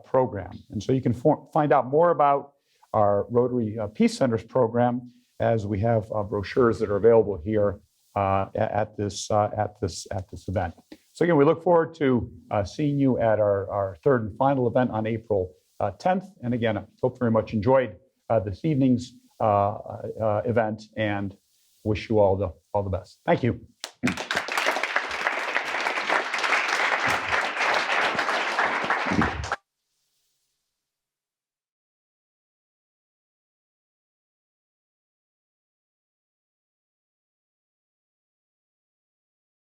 program. And so you can find out more about our Rotary Peace Centers program as we have brochures that are available here at this event. So again, we look forward to seeing you at our third and final event on April 10th. And again, I hope very much enjoyed this evening's event and wish you all the best. Thank you.